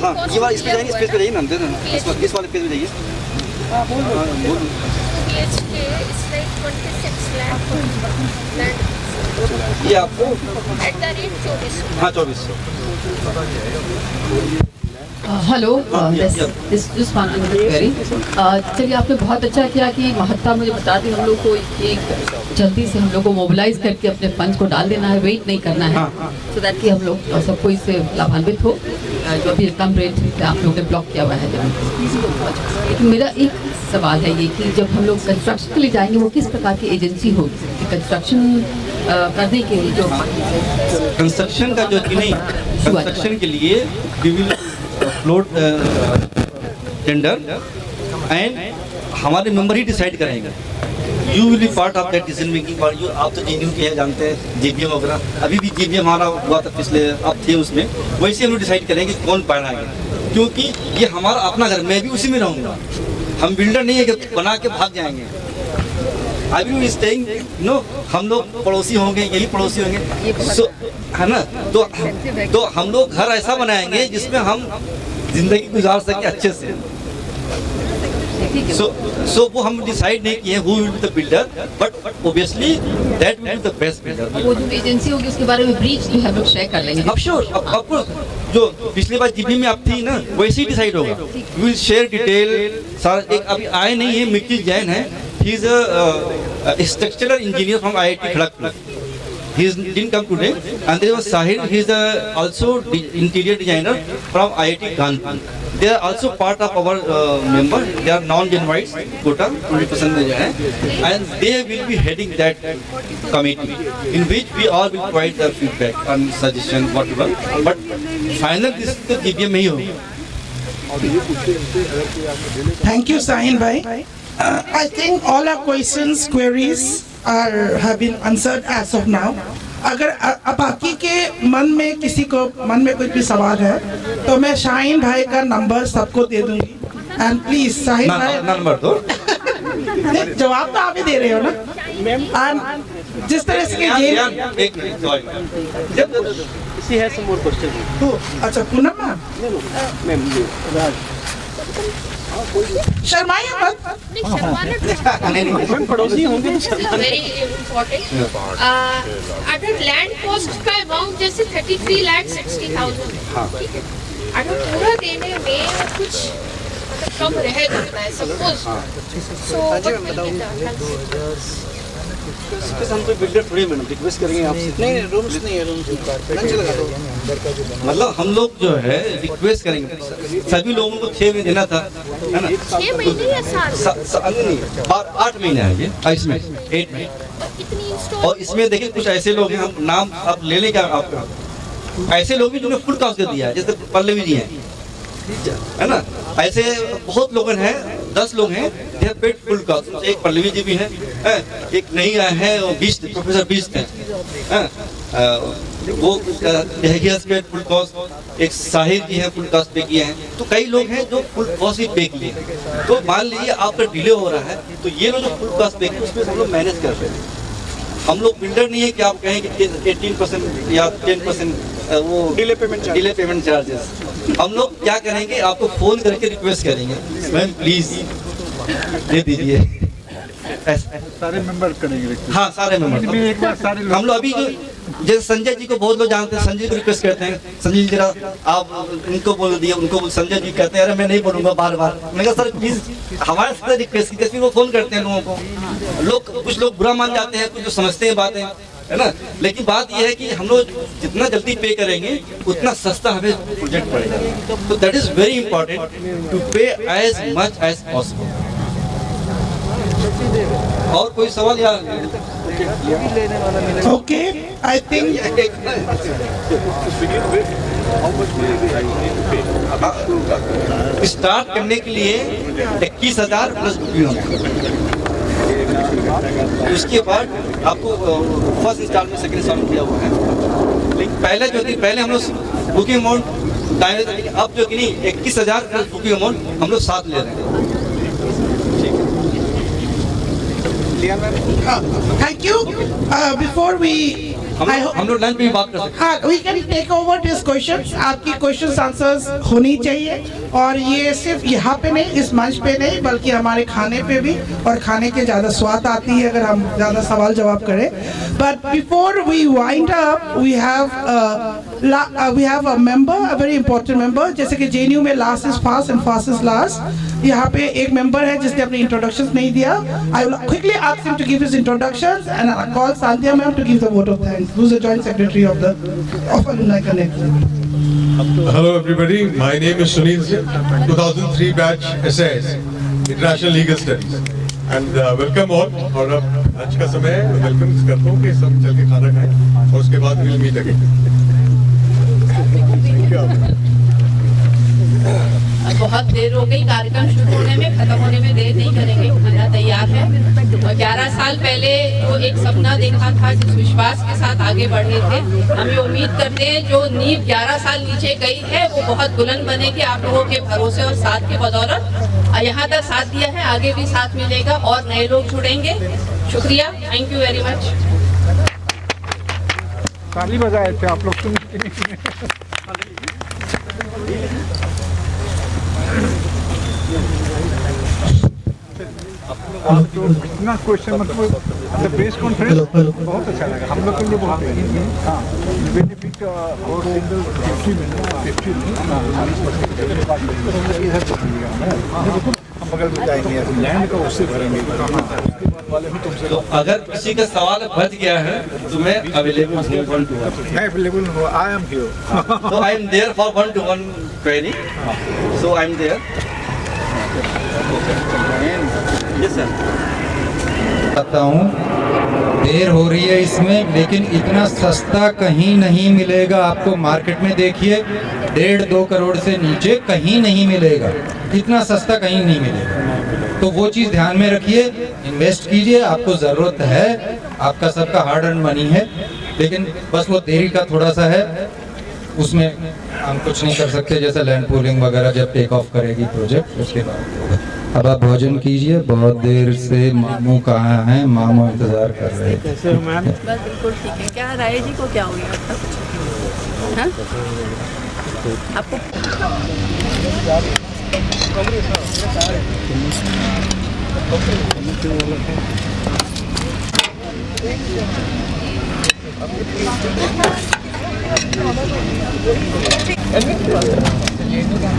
हाँ, ये वाला इस पे जाइए, इस पेज पे जाइए ना, दे देना, इस वाले पेज पे जाइए। हाँ, बोलो। ये आपको हाँ 2400। Hello, this one query. चलिए, आपने बहुत अच्छा किया कि महत्ता मुझे बता दी। हम लोग को एक जल्दी से हम लोग को मोबिलाइज करके अपने फंड्स को डाल देना है, वेट नहीं करना है, सो दैट कि हम लोग सबको इससे लाभान्वित हो। जो अभी कम रेट आप लोगों ने ब्लॉक किया हुआ है। लेकिन मेरा एक सवाल है ये कि जब हम लोग कंस्ट्रक्शन के लिए जाएंगे, वो किस प्रकार की एजेंसी होगी कंस्ट्रक्शन करने के लिए? जो कंस्ट्रक्शन का जो नहीं, कंस्ट्रक्शन के लिए we will float tender and हमारे मेंबर ही डिसाइड करेंगे। You will be part of that decision making part. आप तो जेएनयू के हैं, जानते हैं जेबीएम वगैरह। अभी भी जेबीएम हमारा हुआ था पिछले, आप थे उसमें। वैसे हम लोग डिसाइड करेंगे कौन पाएंगे, क्योंकि ये हमारा अपना घर, मैं भी उसी में रहूँगा। हम बिल्डर नहीं है कि बना के भाग जाएंगे। अभी भी स्टेइंग नो, हम लोग पड़ोसी होंगे, यही पड़ोसी होंगे, सो है ना। तो हम लोग घर ऐसा बनाएंगे जिसमें हम जिंदगी गुजार सके अच्छे से। सो वो हम डिसाइड नहीं किए who will be the builder, but obviously that will be the best builder. वो जो एजेंसी होगी उसके बारे में ब्रीफ जो हम लोग शेयर कर लेंगे। अब श्योर, ऑफ कोर्स, जो पिछली बार जीबी में आप थी ना, वैसे ही डिसाइड होगा। वी विल शेयर डिटेल सारा। एक अभी आए नहीं है, मिक्की जैन है, he is a structural engineer from IIT Kharagpur. He didn't come today, and there was Sahil. He is also interior designer from IIT Kanpur. They are also part of our member. They are non-Gen whites, quota 20% में जो है, and they will be heading that committee, in which we all will provide their feedback and suggestion whatever. But final decision तो GBM में ही होगा। Thank you, Sahin bhai. I think all our questions, queries have been answered as of now. अगर बाकी के मन में किसी को मन में कुछ भी सवाल है तो मैं शाहीन भाई का नंबर सबको दे दूंगी। एंड प्लीज शाहीन भाई नंबर दो। जवाब तो आप ही दे रहे हो ना। एंड जिस तरह से एक minute, sorry, She has some more questions. अच्छा पूनम मैम, शर्माइए मत। पड़ोसी होंगे तो शर्मा। Very important. अगर लैंड कॉस्ट का अमाउंट जैसे 33,60,000 ठीक है, अगर पूरा देने में कुछ मतलब कम रह जाता है सपोज, हम तो बिल्डर थोड़ी मैडम रिक्वेस्ट करेंगे आपसे। नहीं, रूम्स नहीं है, रूम्स लंच लगा दो। मतलब हम लोग जो है रिक्वेस्ट करेंगे, सभी लोगों को 6 महीने देना था, है ना? 6 महीने या साल? नहीं, 8 महीने है ये, इसमें 8 महीने। और इसमें देखिए कुछ ऐसे लोग हैं, हम नाम आप ले लें क्या आपका, ऐसे लोग भी जिन्होंने फुल कास्ट दे दिया है, जैसे पल्लवी जी हैं, है ना? ऐसे बहुत लोग हैं, 10 लोग हैं, they have paid full cost. एक पल्लवी जी भी हैं, एक नहीं आया है, वो प्रोफेसर बिष्ट हैं, वो पेड फुल कास्ट। एक साहिर जी हैं, फुल कास्ट पे किए हैं। तो कई लोग हैं जो फुल कास्ट ही पे किए हैं। तो मान लीजिए आपका डिले हो रहा है, तो ये लोग जो फुल कास्ट पे किए उसमें हम लोग मैनेज कर रहे हैं। हम लोग बिल्डर नहीं है कि आप कहें कि 18% या 10% वो डिले पेमेंट चार्जेस। हम लोग क्या करेंगे, आपको फोन करके रिक्वेस्ट करेंगे, मैम प्लीज दे दीजिए। सारे मेंबर करेंगे। हाँ, सारे मेंबर। एक बार सारे हम लोग अभी जैसे संजय जी को बहुत लोग जानते हैं, संजय को रिक्वेस्ट करते हैं, संजय जी जरा आप उनको बोल दिए, उनको संजय जी कहते हैं अरे मैं नहीं बोलूंगा बार बार। मैंने कहा सर प्लीज हमारे साथ रिक्वेस्ट की, फिर वो फोन करते हैं लोगों को। कुछ लोग बुरा मान जाते हैं, कुछ जो समझते हैं बातें, है ना? लेकिन बात यह है कि हम लोग जितना जल्दी पे करेंगे उतना सस्ता हमें प्रोजेक्ट पड़ेगा। तो that is very important to pay as much as possible. और कोई सवाल या Okay, I think स्टार्ट करने के लिए 21,000 प्लस बुकिंग अमाउंट। उसके बाद आपको फर्स्ट इंस्टॉलमेंट सेकंड इंस्टॉलमेंट दिया हुआ है। लेकिन पहले जो थी, पहले हम लोग बुकिंग अमाउंट टाइम, लेकिन अब जो कि नहीं 21,000 प्लस बुकिंग अमाउंट हम लोग साथ ले रहे हैं। thank you. Before we हम लोग लंच में भी बात कर सकते हैं। we can take over these questions. आपकी questions answers होनी चाहिए, और ये सिर्फ यहाँ पे नहीं, इस मंच पे नहीं, बल्कि हमारे खाने पे भी, और खाने के ज़्यादा स्वाद आती है अगर हम ज़्यादा सवाल जवाब करें। But before we wind up, we have a member, a very important member. जैसे कि JNU में last is fast and fast is last. यहाँ पे एक member है जिसने अपने introductions नहीं दिया. I will quickly ask him to give his introductions, and I'll call Sandhya ma'am to give the vote of thanks, who's the joint secretary of Alumni Connect. Hello everybody, my name is Sunil Singh, 2003 batch SAS, International Legal Studies, and welcome all. और अब आज का समय welcome करता हूँ कि सब चल के खाना खाएं और उसके बाद we'll meet again. Thank you. बहुत देर हो गई, कार्यक्रम शुरू होने में, खत्म होने में देर नहीं करेंगे, खाना तैयार है। और 11 साल पहले वो एक सपना देखा था, जिस विश्वास के साथ आगे बढ़े थे। हम ये उम्मीद करते हैं जो नींव 11 साल नीचे गई है वो बहुत बुलंद बनेगी आप लोगों के भरोसे और साथ के बदौलत। यहाँ तक साथ दिया है, आगे भी साथ मिलेगा और नए लोग जुड़ेंगे। शुक्रिया, थैंक यू वेरी मच। ताली बजाए थे आप लोग, सुन इतना क्वेश्चन मतलब प्रेस कॉन्फ्रेंस बहुत अच्छा लगा हम लोग के लिए, बहुत बेनिफिट और हम बगल में जाएंगे, लैंड का उससे भरेंगे। तो अगर किसी का सवाल बच गया है तो मैं अवेलेबल हूँ, मैं अवेलेबल हूँ, I am here, so I am there for 1-to-1 query, so I am there. Yes sir. कहता हूँ देर हो रही है इसमें, लेकिन इतना सस्ता कहीं नहीं मिलेगा आपको। मार्केट में देखिए 1.5-2 करोड़ से नीचे कहीं नहीं मिलेगा, इतना सस्ता कहीं नहीं मिलेगा। तो वो चीज़ ध्यान में रखिए, इन्वेस्ट कीजिए, आपको ज़रूरत है, आपका सबका हार्ड अर्न मनी है, लेकिन बस वो देरी का थोड़ा सा है, उसमें हम कुछ नहीं कर सकते। जैसे लैंड पूलिंग वगैरह जब टेक ऑफ करेगी प्रोजेक्ट, उसके बाद होगा। अब आप भोजन कीजिए, बहुत देर से मामू कहाँ हैं, मामू इंतजार कर रहे थे। बस बिल्कुल ठीक है। क्या राय जी को क्या हो गया था? हाँ? आपको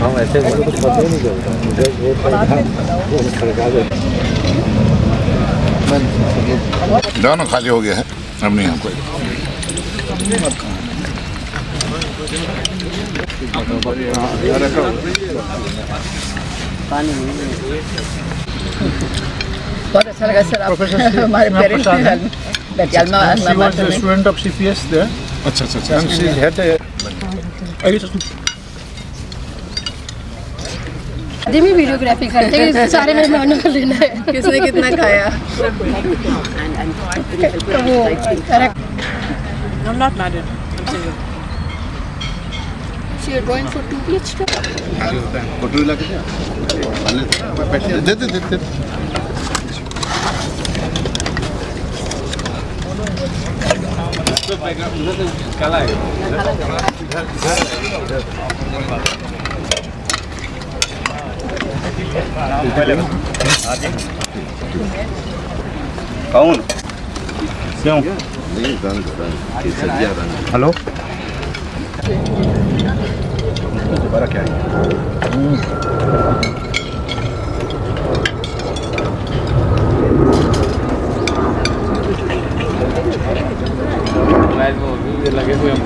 हम ऐसे कुछ पता ही नहीं चलता, दोनों खाली हो गया है, अब नहीं हमको बहुत अच्छा लगा सर, आप हमारे parents student of CPS there. अच्छा अच्छा And she had a जी भी वीडियोग्राफी करते हैं, सारे मेहमानों को लेना है। किसने कितना खाया? वो correct. I'm not married. I'm single. So you're going for 2 plates too? Photo लगा क्या? दे दे दे दे। काला है। कौन? क्यों? हेलो। दोबारा क्या है? लगे हुए हम